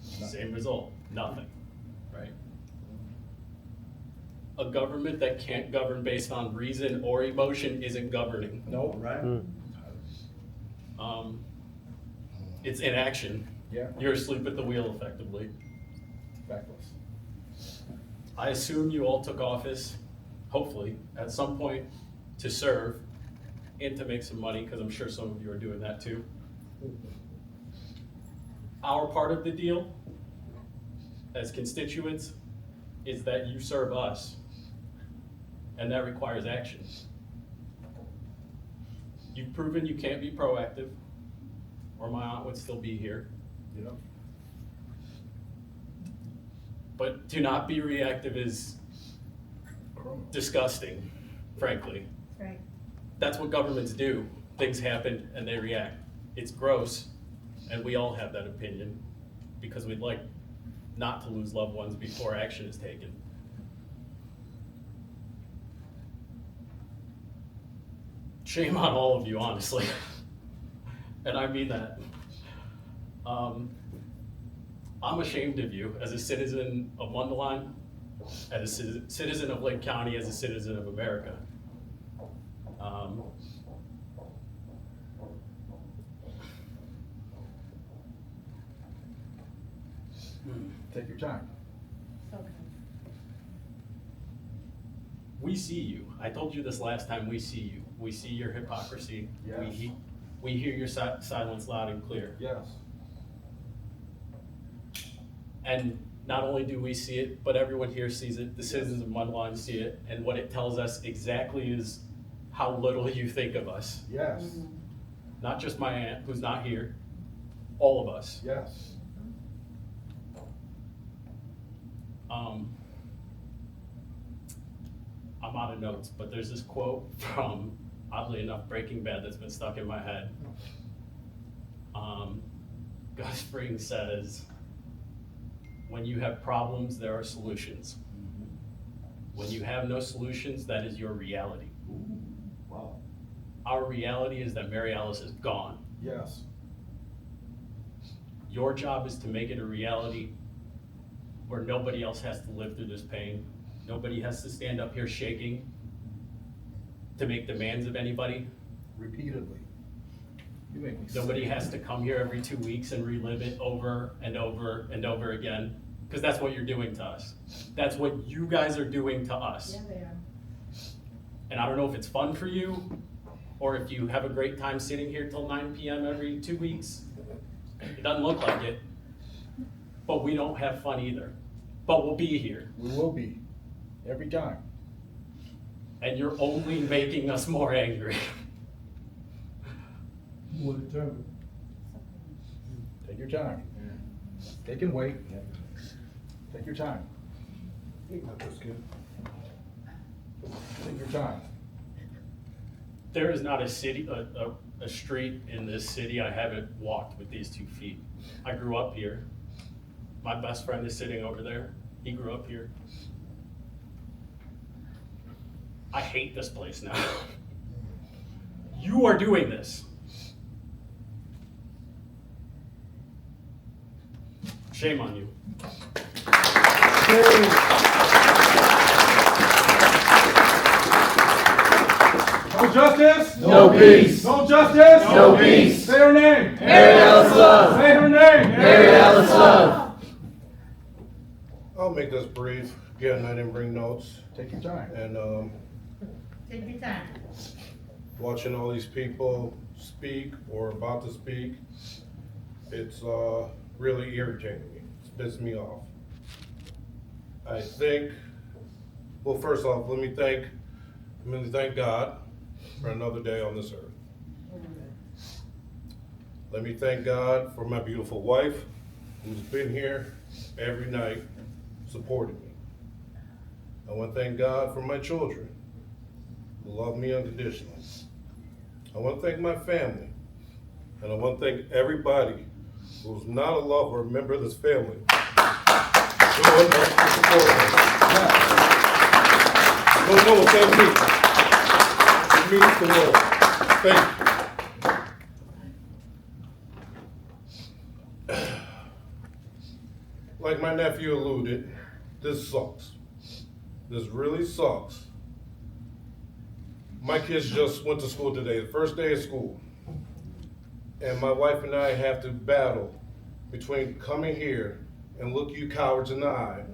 Same result, nothing, right? A government that can't govern based on reason or emotion isn't governing. No, right. It's inaction. Yeah. You're asleep at the wheel effectively. Backless. I assume you all took office, hopefully, at some point to serve and to make some money, because I'm sure some of you are doing that too. Our part of the deal as constituents is that you serve us, and that requires action. You've proven you can't be proactive, or my aunt would still be here. Yeah. But to not be reactive is disgusting, frankly. Right. That's what governments do. Things happen and they react. It's gross, and we all have that opinion because we'd like not to lose loved ones before action is taken. Shame on all of you, honestly. And I mean that. I'm ashamed of you as a citizen of Mundelein, as a citizen of Lake County, as a citizen of America. Take your time. Okay. We see you. I told you this last time, we see you. We see your hypocrisy. Yes. We hear your silence loud and clear. Yes. And not only do we see it, but everyone here sees it. The citizens of Mundelein see it. And what it tells us exactly is how little you think of us. Yes. Not just my aunt, who's not here, all of us. Yes. I'm out of notes, but there's this quote from, oddly enough, Breaking Bad that's been stuck in my head. Gus Fring says, when you have problems, there are solutions. When you have no solutions, that is your reality. Wow. Our reality is that Mary Alice is gone. Yes. Your job is to make it a reality where nobody else has to live through this pain. Nobody has to stand up here shaking to make demands of anybody. Repeatedly. You make me Nobody sick. has to come here every 2 weeks and relive it over and over and over again, because that's what you're doing to us. That's what you guys are doing to us. Yeah, they are. And I don't know if it's fun for you, or if you have a great time sitting here till 9 p.m. every 2 weeks. It doesn't look like it, but we don't have fun either. But we'll be here. We will be, every time. And you're only making us more angry. More determined. Take your time. They can wait. Take your time. Take your time. There is not a city, a street in this city I haven't walked with these 2 feet. I grew up here. My best friend is sitting over there. He grew up here. I hate this place now. You are doing this. Shame on you. No justice? No peace. No justice? No peace. Say her name. Mary Alice Love. Say her name. Mary Alice Love. I'll make this brief. Again, I didn't bring notes. Take your time. And Take your time. watching all these people speak or about to speak, it's really irritating me. It's pissed me off. I think, well, first off, let me thank God for another day on this earth. Let me thank God for my beautiful wife, who's been here every night supporting me. I want to thank God for my children, who love me unconditionally. I want to thank my family, and I want to thank everybody who's not a lover or member of this family. Doing that to support me. Don't know what that means. It means the world. Thank you. Like my nephew alluded, this sucks. This really sucks. My kids just went to school today, the first day of school. And my wife and I have to battle between coming here and look you cowards in the eye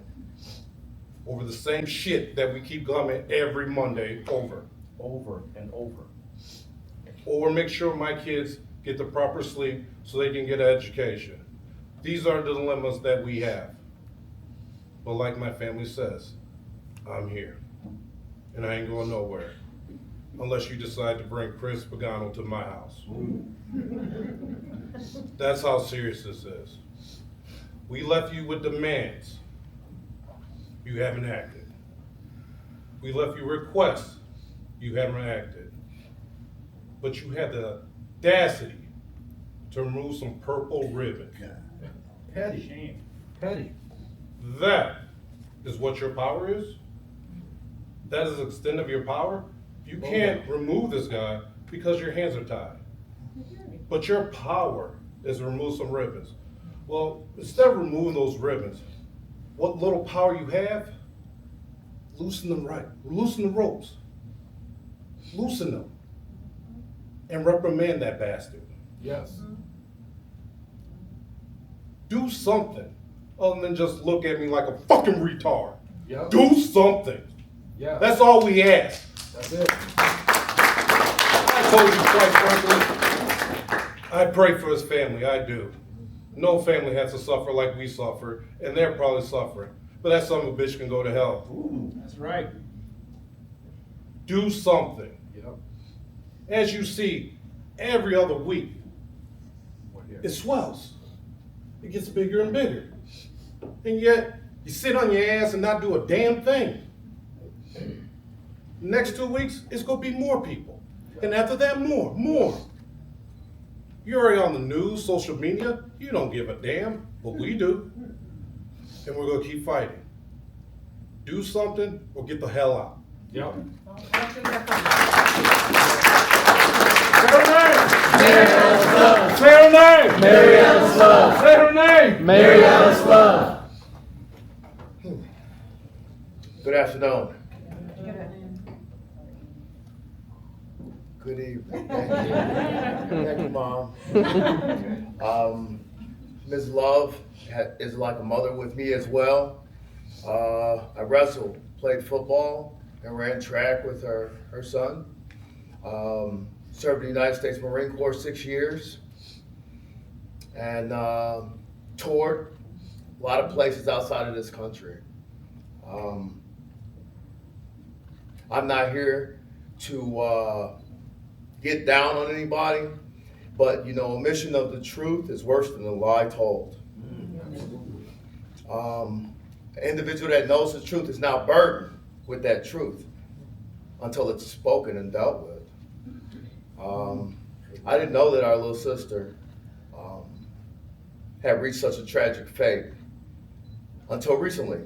over the same shit that we keep coming every Monday over and over. Or make sure my kids get the proper sleep so they can get an education. These are the dilemmas that we have. But like my family says, I'm here. And I ain't going nowhere. Unless you decide to bring Chris Brigano to my house. That's how serious this is. We left you with demands. You haven't acted. We left you requests. You haven't acted. But you had the audacity to remove some purple ribbon. Petty. Shame. Petty. That is what your power is? That is the extent of your power? You can't remove this guy because your hands are tied. But your power is to remove some ribbons. Well, instead of removing those ribbons, what little power you have, loosen them right. Loosen the ropes. Loosen them. And reprimand that bastard. Yes. Do something other than just look at me like a fucking retard. Yep. Do something. Yeah. That's all we ask. That's it. I told you quite frankly, I pray for his family, I do. No family has to suffer like we suffer, and they're probably suffering. But that son of a bitch can go to hell. Ooh, that's right. Do something. Yep. As you see, every other week, it swells. It gets bigger and bigger. And yet, you sit on your ass and not do a damn thing. Next 2 weeks, it's gonna be more people. And after that, more. You're already on the news, social media. You don't give a damn, but we do. And we're gonna keep fighting. Do something or get the hell out. Yep. Say her name! Mary Alice Love. Say her name! Mary Alice Love. Good afternoon. Good evening. Thank you. Thank you, Mom. Ms. Love is like a mother with me as well. I wrestled, played football, and ran track with her son. Served in the United States Marine Corps 6 years. And toured a lot of places outside of this country. I'm not here to get down on anybody, but omission of the truth is worse than a lie told. An individual that knows the truth is now burdened with that truth until it's spoken and dealt with. I didn't know that our little sister had reached such a tragic fate until recently.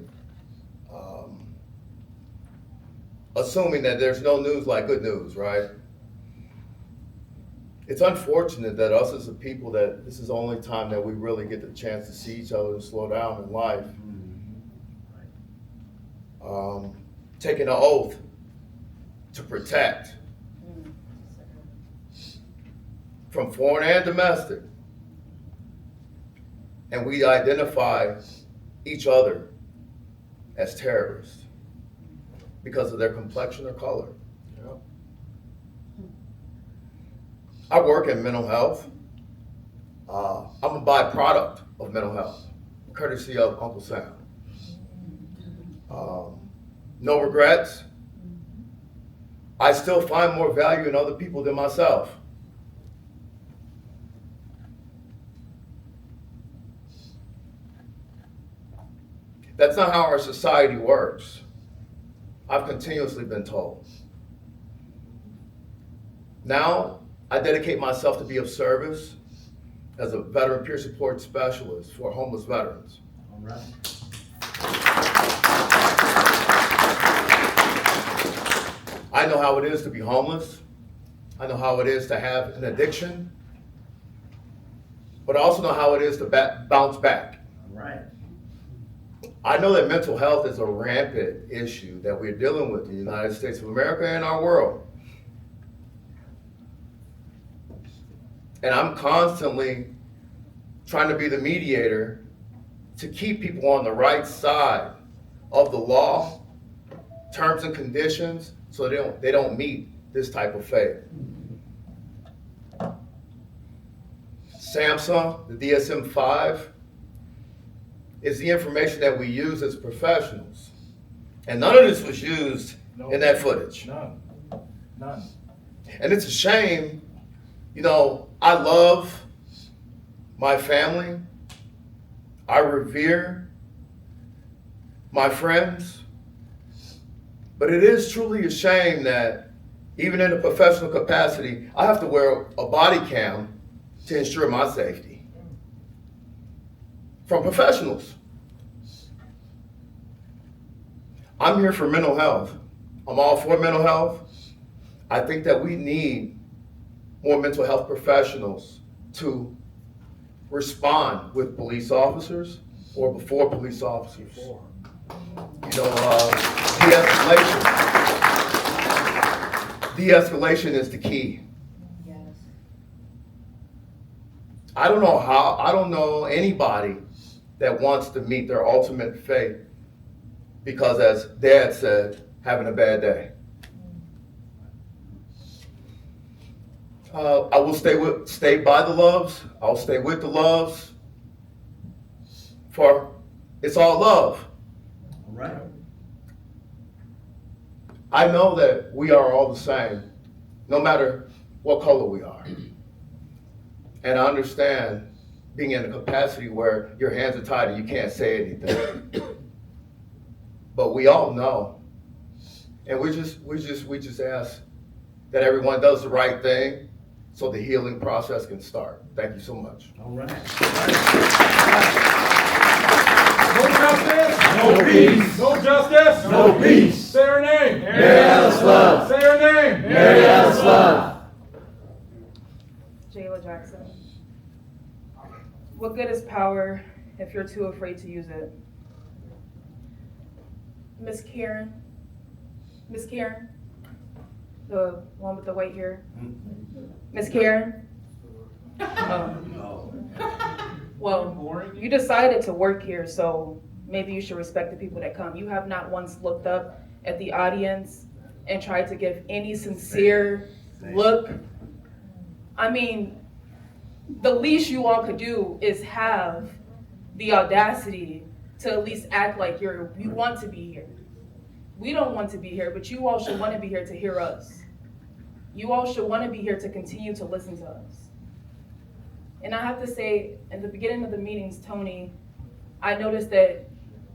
Assuming that there's no news like good news, right? It's unfortunate that us as a people, that this is the only time that we really get the chance to see each other and slow down in life. Taking an oath to protect from foreign and domestic. And we identify each other as terrorists because of their complexion or color. Yep. I work in mental health. I'm a byproduct of mental health, courtesy of Uncle Sam. No regrets. I still find more value in other people than myself. That's not how our society works. I've continuously been told. Now, I dedicate myself to be of service as a veteran peer support specialist for homeless veterans. All right. I know how it is to be homeless. I know how it is to have an addiction. But I also know how it is to bounce back. All right. I know that mental health is a rampant issue that we're dealing with in the United States of America and our world. And I'm constantly trying to be the mediator to keep people on the right side of the law, terms and conditions, so they don't meet this type of fate. Samsung, the DSM-5, is the information that we use as professionals. And none of this was used in that footage. None. And it's a shame. I love my family. I revere my friends. But it is truly a shame that even in a professional capacity, I have to wear a body cam to ensure my safety. From professionals. I'm here for mental health. I'm all for mental health. I think that we need more mental health professionals to respond with police officers or before police officers. De-escalation. De-escalation is the key. Yes. I don't know anybody that wants to meet their ultimate fate because, as Dad said, having a bad day. I will stay by the loves. I'll stay with the loves. For it's all love. All right. I know that we are all the same, no matter what color we are. And I understand being in a capacity where your hands are tied and you can't say anything. But we all know. And we just ask that everyone does the right thing so the healing process can start. Thank you so much. All right. No justice. No peace. No justice. No peace. Say her name. Mary Alice Love. Say her name. Mary Alice Love. Jayla Jackson. What good is power if you're too afraid to use it? Miss Karen, The one with the white hair? Miss Karen? Well, you decided to work here, so maybe you should respect the people that come. You have not once looked up at the audience and tried to give any sincere look. I mean, the least you all could do is have the audacity to at least act like you want to be here. We don't want to be here, but you all should want to be here to hear us. You all should want to be here to continue to listen to us. And I have to say, at the beginning of the meetings, Tony, I noticed that,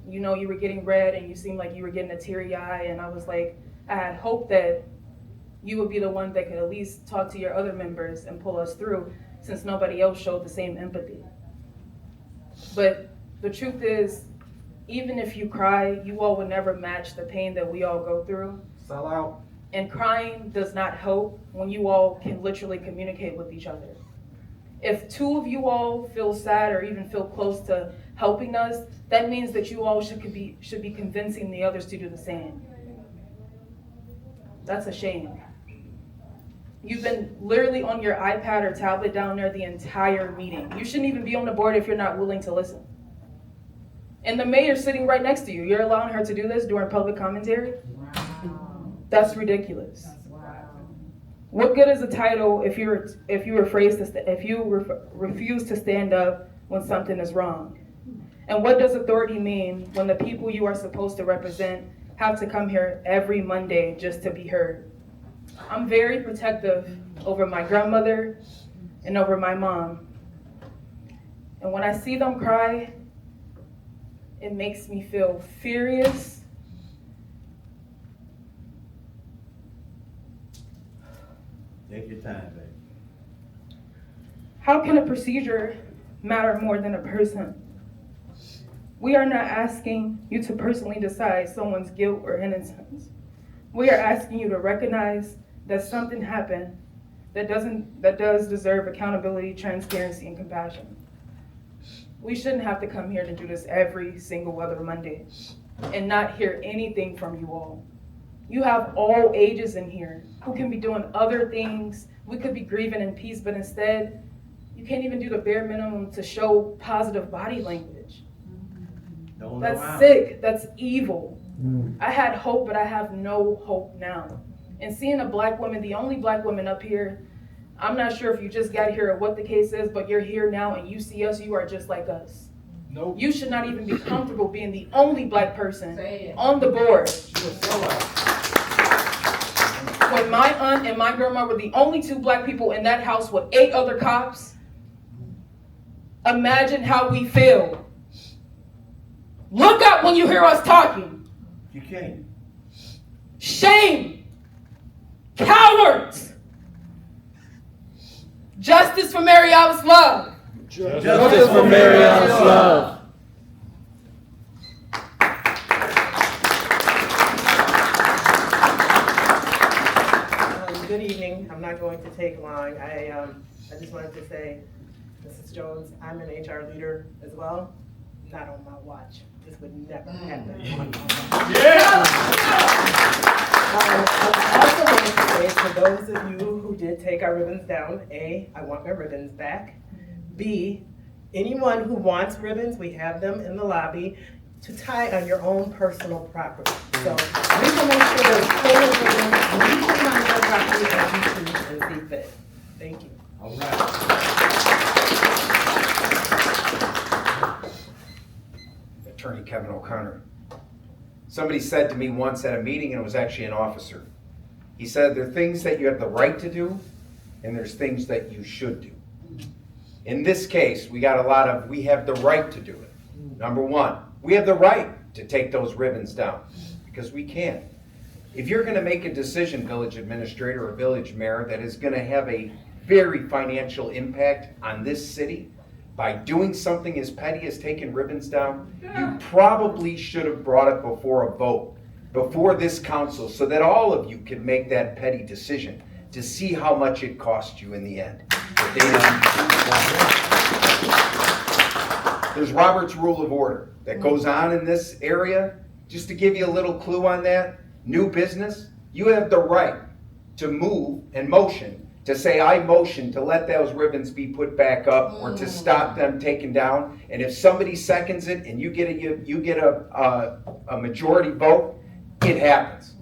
you know, you were getting red and you seemed like you were getting a teary eye, and I was like, I had hoped that you would be the one that could at least talk to your other members and pull us through, since nobody else showed the same empathy. But the truth is, even if you cry, you all would never match the pain that we all go through. Sell out. And crying does not help when you all can literally communicate with each other. If two of you all feel sad or even feel close to helping us, that means that you all should be convincing the others to do the same. That's a shame. You've been literally on your iPad or tablet down there the entire meeting. You shouldn't even be on the board if you're not willing to listen. And the mayor's sitting right next to you. You're allowing her to do this during public commentary? Wow. That's ridiculous. Wow. What good is a title if you refuse to stand up when something is wrong? And what does authority mean when the people you are supposed to represent have to come here every Monday just to be heard? I'm very protective over my grandmother and over my mom. And when I see them cry, it makes me feel furious. Take your time, baby. How can a procedure matter more than a person? We are not asking you to personally decide someone's guilt or innocence. We are asking you to recognize that something happened that does deserve accountability, transparency, and compassion. We shouldn't have to come here to do this every single other Monday and not hear anything from you all. You have all ages in here who can be doing other things. We could be grieving in peace, but instead, you can't even do the bare minimum to show positive body language. That's sick. That's evil. I had hope, but I have no hope now. And seeing a black woman, the only black woman up here, I'm not sure if you just got here or what the case is, but you're here now and you see us, you are just like us. Nope. You should not even be comfortable being the only black person on the board. When my aunt and my grandma were the only two black people in that house with 8 other cops, imagine how we feel. Look up when you hear us talking. You can't. Shame. Cowards. Justice for Mary Alice Love. Justice for Mary Alice Love. Good evening. I'm not going to take long. I just wanted to say, Mrs. Jones, I'm an HR leader as well. Not on my watch. This would never happen. I also want to say to those of you who did take our ribbons down, A, I want my ribbons back. B, anyone who wants ribbons, we have them in the lobby to tie on your own personal property. So we can make sure there's full of ribbons and you put them on your property as you choose and see fit. Thank you. All right. Attorney Kevin O'Connor. Somebody said to me once at a meeting, and it was actually an officer, he said there are things that you have the right to do and there's things that you should do. In this case, we have the right to do it. Number one, we have the right to take those ribbons down because we can. If you're going to make a decision, village administrator or village mayor, that is going to have a very financial impact on this city, by doing something as petty as taking ribbons down, you probably should have brought it before a vote, before this council, so that all of you can make that petty decision to see how much it cost you in the end. There's Robert's Rule of Order that goes on in this area. Just to give you a little clue on that, new business, you have the right to move and motion, to say, I motion to let those ribbons be put back up or to stop them taken down. And if somebody seconds it and you get a majority vote, it happens.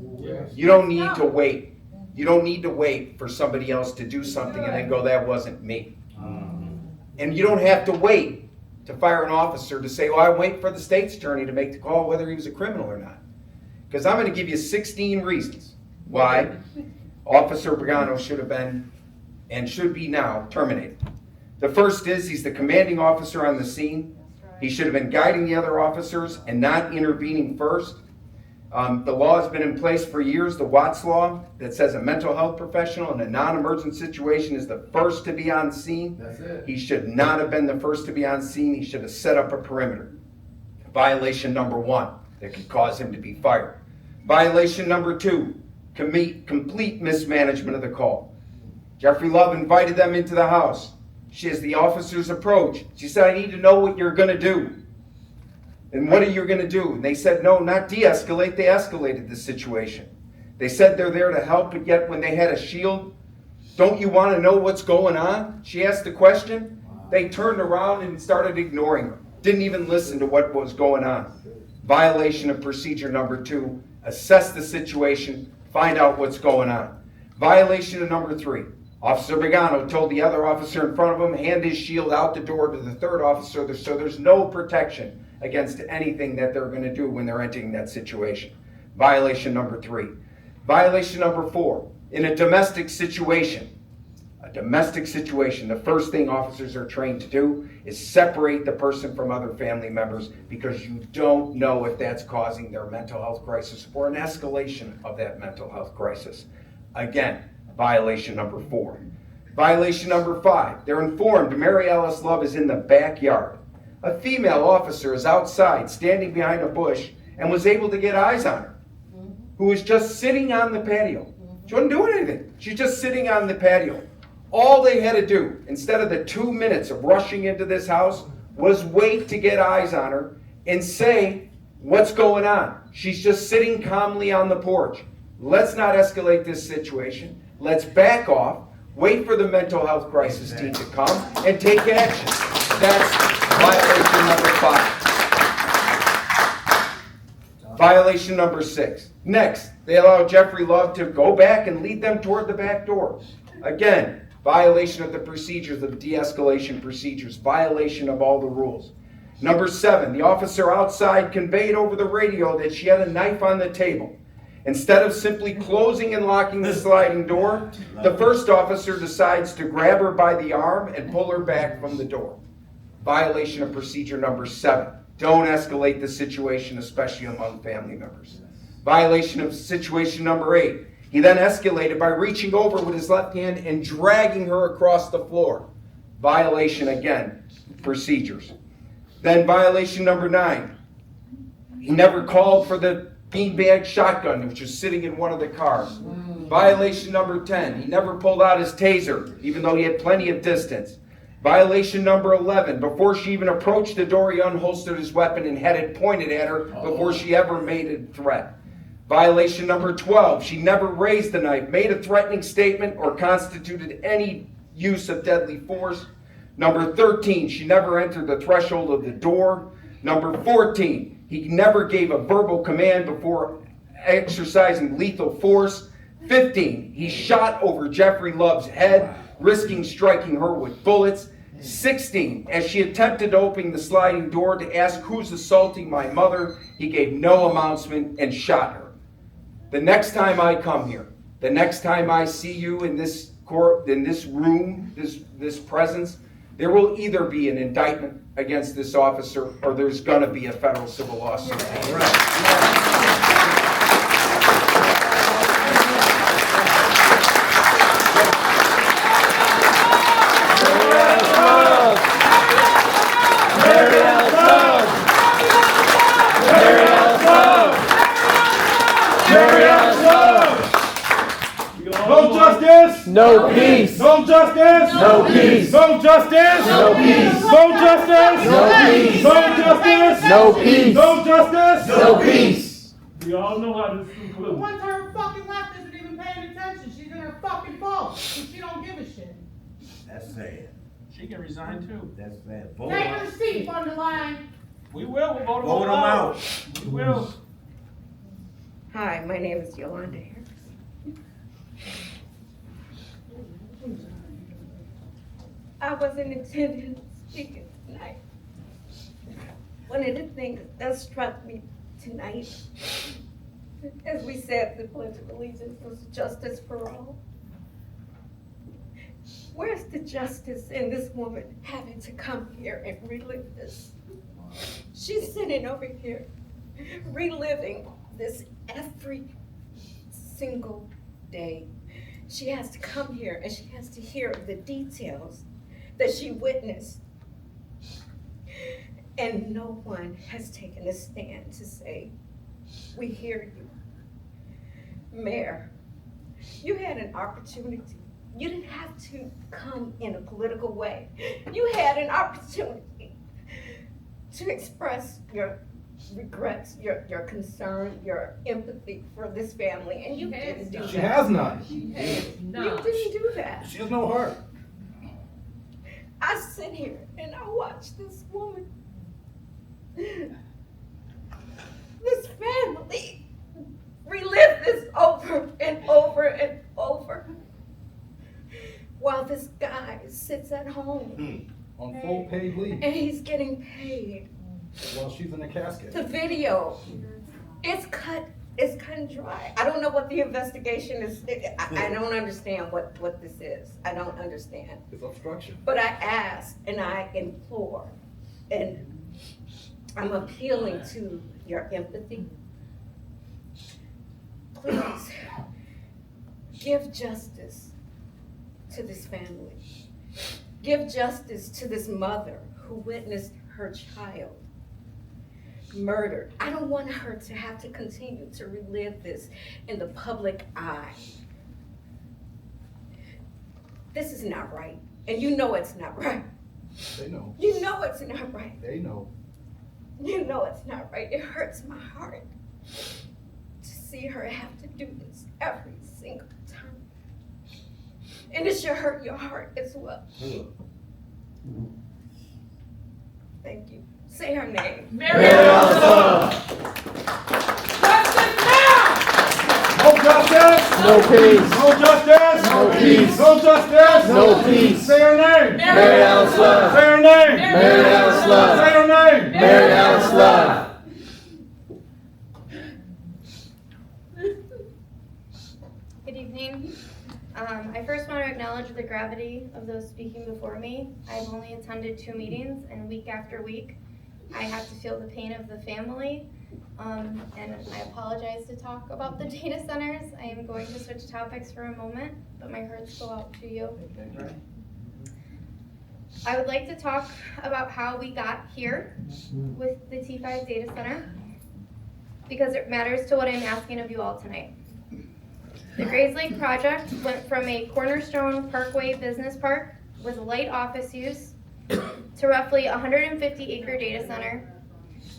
You don't need to wait. You don't need to wait for somebody else to do something and then go, that wasn't me. And you don't have to wait to fire an officer to say, well, I wait for the state's attorney to make the call whether he was a criminal or not. Because I'm going to give you 16 reasons why Officer Brigano should have been and should be now terminated. The first is he's the commanding officer on the scene. He should have been guiding the other officers and not intervening first. The law has been in place for years, the Watts Law, that says a mental health professional in a non-emergent situation is the first to be on scene. That's it. He should not have been the first to be on scene. He should have set up a perimeter. Violation number 1 that could cause him to be fired. Violation number 2, complete mismanagement of the call. Jeffrey Love invited them into the house. She, as the officers approached, she said, I need to know what you're going to do. And what are you going to do? And they said, no, not de-escalate. They escalated the situation. They said they're there to help, but yet when they had a shield, don't you want to know what's going on? She asked the question. They turned around and started ignoring her. Didn't even listen to what was going on. Violation of procedure number 2, assess the situation, find out what's going on. Violation of number 3. Officer Brigano told the other officer in front of him, hand his shield out the door to the third officer, so there's no protection against anything that they're going to do when they're entering that situation. Violation number 3. Violation number 4. In a domestic situation, the first thing officers are trained to do is separate the person from other family members because you don't know if that's causing their mental health crisis or an escalation of that mental health crisis. Again, violation number 4. Violation number 5. They're informed Mary Alice Love is in the backyard. A female officer is outside, standing behind a bush, and was able to get eyes on her, who was just sitting on the patio. She wasn't doing anything. She's just sitting on the patio. All they had to do, instead of the 2 minutes of rushing into this house, was wait to get eyes on her and say, what's going on? She's just sitting calmly on the porch. Let's not escalate this situation. Let's back off, wait for the mental health crisis team to come, and take action. That's violation number 5. Violation number 6. Next, they allow Jeffrey Love to go back and lead them toward the back door. Again, violation of the procedures, of de-escalation procedures, violation of all the rules. Number 7, the officer outside conveyed over the radio that she had a knife on the table. Instead of simply closing and locking the sliding door, the first officer decides to grab her by the arm and pull her back from the door. Violation of procedure number 7. Don't escalate the situation, especially among family members. Violation of situation number 8. He then escalated by reaching over with his left hand and dragging her across the floor. Violation again, procedures. Then violation number 9. He never called for the beanbag shotgun, which was sitting in one of the cars. Violation number 10. He never pulled out his taser, even though he had plenty of distance. Violation number 11. Before she even approached the door, he unholstered his weapon and had it pointed at her before she ever made a threat. Violation number 12. She never raised the knife, made a threatening statement, or constituted any use of deadly force. Number 13. She never entered the threshold of the door. Number 14. He never gave a verbal command before exercising lethal force. 15. He shot over Jeffrey Love's head, risking striking her with bullets. 16. As she attempted to open the sliding door to ask who's assaulting my mother, he gave no announcement and shot her. The next time I come here, the next time I see you in this court, in this room, this presence, there will either be an indictment against this officer or there's going to be a federal civil lawsuit. No justice! No peace! No justice! No peace! No justice! No peace! No justice! No peace! No justice! No peace! No justice! No peace! We all know how this The concludes. one to her fucking left isn't even paying attention. She's in her fucking phone. So she don't give a shit. That's sad. She can resign too. That's sad. Vote Take him her out. seat on the line. We will, we'll vote Vote them him out. out. We will. Hi, my name is Yolanda. I wasn't intending to speak tonight. One of the things that struck me tonight, as we said, the Pledge of Allegiance was justice for all. Where's the justice in this woman having to come here and relive this? She's sitting over here reliving this every single day. She has to come here and she has to hear the details that she witnessed. And no one has taken a stand to say, we hear you. Mayor, you had an opportunity. You didn't have to come in a political way. You had an opportunity to express your regrets, your concern, your empathy for this family, and you didn't do that. She has none. She has You none. didn't do that. She has no heart. I sit here and I watch this woman, this family, relive this over and over and over, while this guy sits at home On full paid leave and he's getting paid. while she's in a casket. The video, it's cut and dry. I don't know what the investigation is. I don't understand what this is. I don't understand. It's obstruction. But I ask and I implore, and I'm appealing to your empathy. Please, give justice to this family. Give justice to this mother who witnessed her child murdered. I don't want her to have to continue to relive this in the public eye. This is not right, and you know it's not right. They know. You know it's not right. They know. You know it's not right. It hurts my heart to see her have to do this every single time. And it should hurt your heart as well. Thank you. Say her name. Mary Alyssa. Justice now! No justice! No peace. No justice! No peace. No justice! No peace. Say her name! Mary Alice Love. Say her name! Mary Alice Love. Say her name! Mary Alice Love. Good evening. I first want to acknowledge the gravity of those speaking before me. I've only attended 2 meetings, and week after week, I have to feel the pain of the family. And I apologize to talk about the data centers. I am going to switch topics for a moment, but my hearts go out to you. I would like to talk about how we got here with the T5 data center, because it matters to what I'm asking of you all tonight. The Grays Lake project went from a cornerstone parkway business park with light office use to roughly 150-acre data center,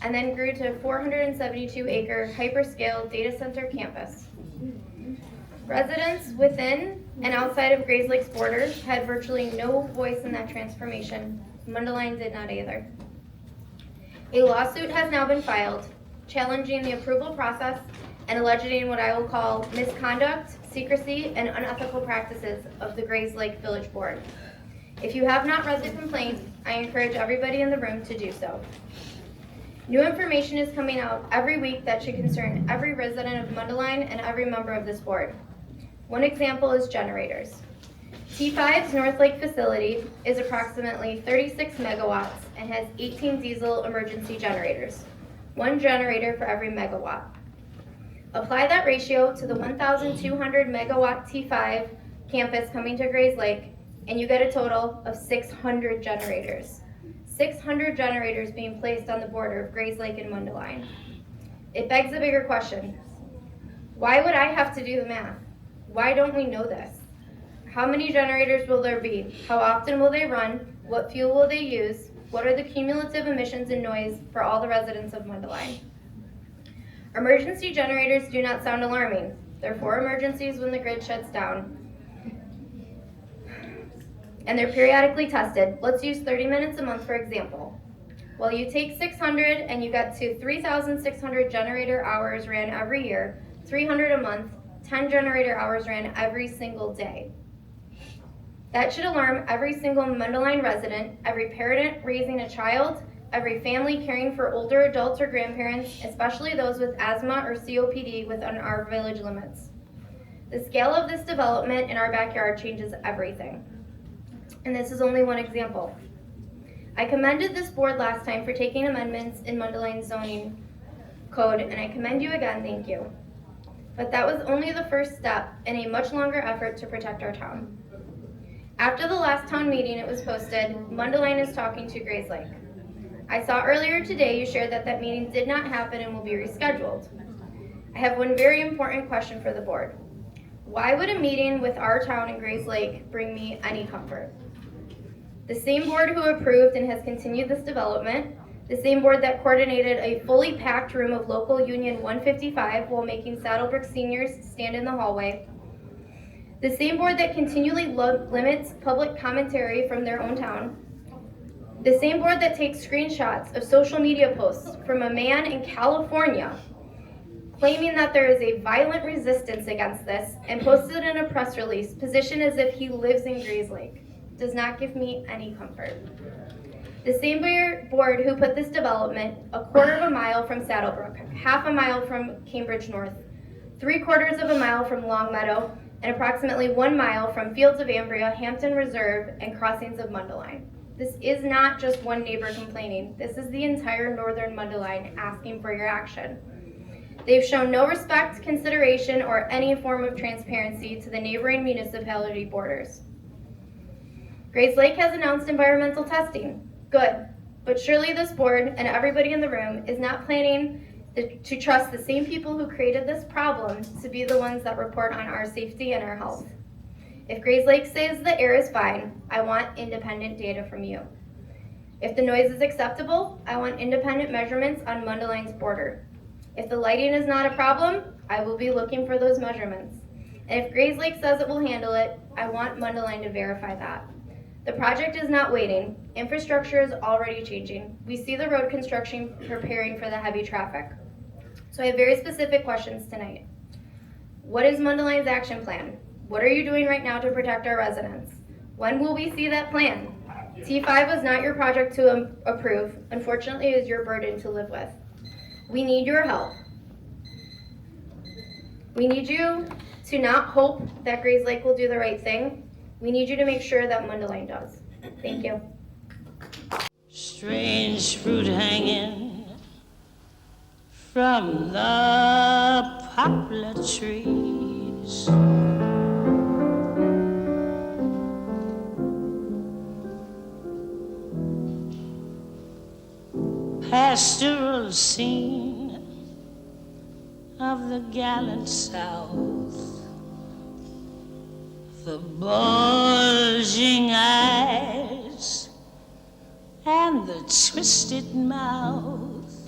and then grew to 472-acre hyperscale data center campus. Residents within and outside of Grays Lake's borders had virtually no voice in that transformation. Mundelein did not either. A lawsuit has now been filed challenging the approval process and alleging what I will call misconduct, secrecy, and unethical practices of the Grays Lake Village Board. If you have not read the complaint, I encourage everybody in the room to do so. New information is coming out every week that should concern every resident of Mundelein and every member of this board. One example is generators. T5's North Lake facility is approximately 36 megawatts and has 18 diesel emergency generators, 1 generator for every megawatt. Apply that ratio to the 1,200 megawatt T5 campus coming to Grays Lake, and you get a total of 600 generators. 600 generators being placed on the border of Grays Lake and Mundelein. It begs a bigger question. Why would I have to do the math? Why don't we know this? How many generators will there be? How often will they run? What fuel will they use? What are the cumulative emissions and noise for all the residents of Mundelein? Emergency generators do not sound alarming. They're for emergencies when the grid shuts down. And they're periodically tested. Let's use 30 minutes a month for example. Well, you take 600 and you get to 3,600 generator hours ran every year, 300 a month, 10 generator hours ran every single day. That should alarm every single Mundelein resident, every parent raising a child, every family caring for older adults or grandparents, especially those with asthma or COPD within our village limits. The scale of this development in our backyard changes everything. And this is only one example. I commended this board last time for taking amendments in Mundelein zoning code, and I commend you again, thank you. But that was only the first step in a much longer effort to protect our town. After the last town meeting it was posted, Mundelein is talking to Grayslake. I saw earlier today you shared that that meeting did not happen and will be rescheduled. I have one very important question for the board. Why would a meeting with our town in Grayslake bring me any comfort? The same board who approved and has continued this development, the same board that coordinated a fully packed room of local Union 155 while making Saddlebrook seniors stand in the hallway, the same board that continually limits public commentary from their own town, the same board that takes screenshots of social media posts from a man in California claiming that there is a violent resistance against this and posted in a press release positioned as if he lives in Grayslake, does not give me any comfort. The same board who put this development a quarter of a mile from Saddlebrook, half a mile from Cambridge North, 3/4 of a mile from Longmeadow, and approximately 1 mile from Fields of Ambria, Hampton Reserve, and crossings of Mundelein. This is not just one neighbor complaining. This is the entire northern Mundelein asking for your action. They've shown no respect, consideration, or any form of transparency to the neighboring municipality borders. Grayslake has announced environmental testing. Good. But surely this board and everybody in the room is not planning to trust the same people who created this problem to be the ones that report on our safety and our health. If Grayslake says the air is fine, I want independent data from you. If the noise is acceptable, I want independent measurements on Mundelein's border. If the lighting is not a problem, I will be looking for those measurements. And if Grayslake says it will handle it, I want Mundelein to verify that. The project is not waiting. Infrastructure is already changing. We see the road construction preparing for the heavy traffic. So I have very specific questions tonight. What is Mundelein's action plan? What are you doing right now to protect our residents? When will we see that plan? T5 was not your project to approve. Unfortunately, it is your burden to live with. We need your help. We need you to not hope that Grayslake will do the right thing. We need you to make sure that Mundelein does. Thank you. Strange fruit hanging from the poplar trees. Pastoral scene of the gallant South. The bulging eyes and the twisted mouth.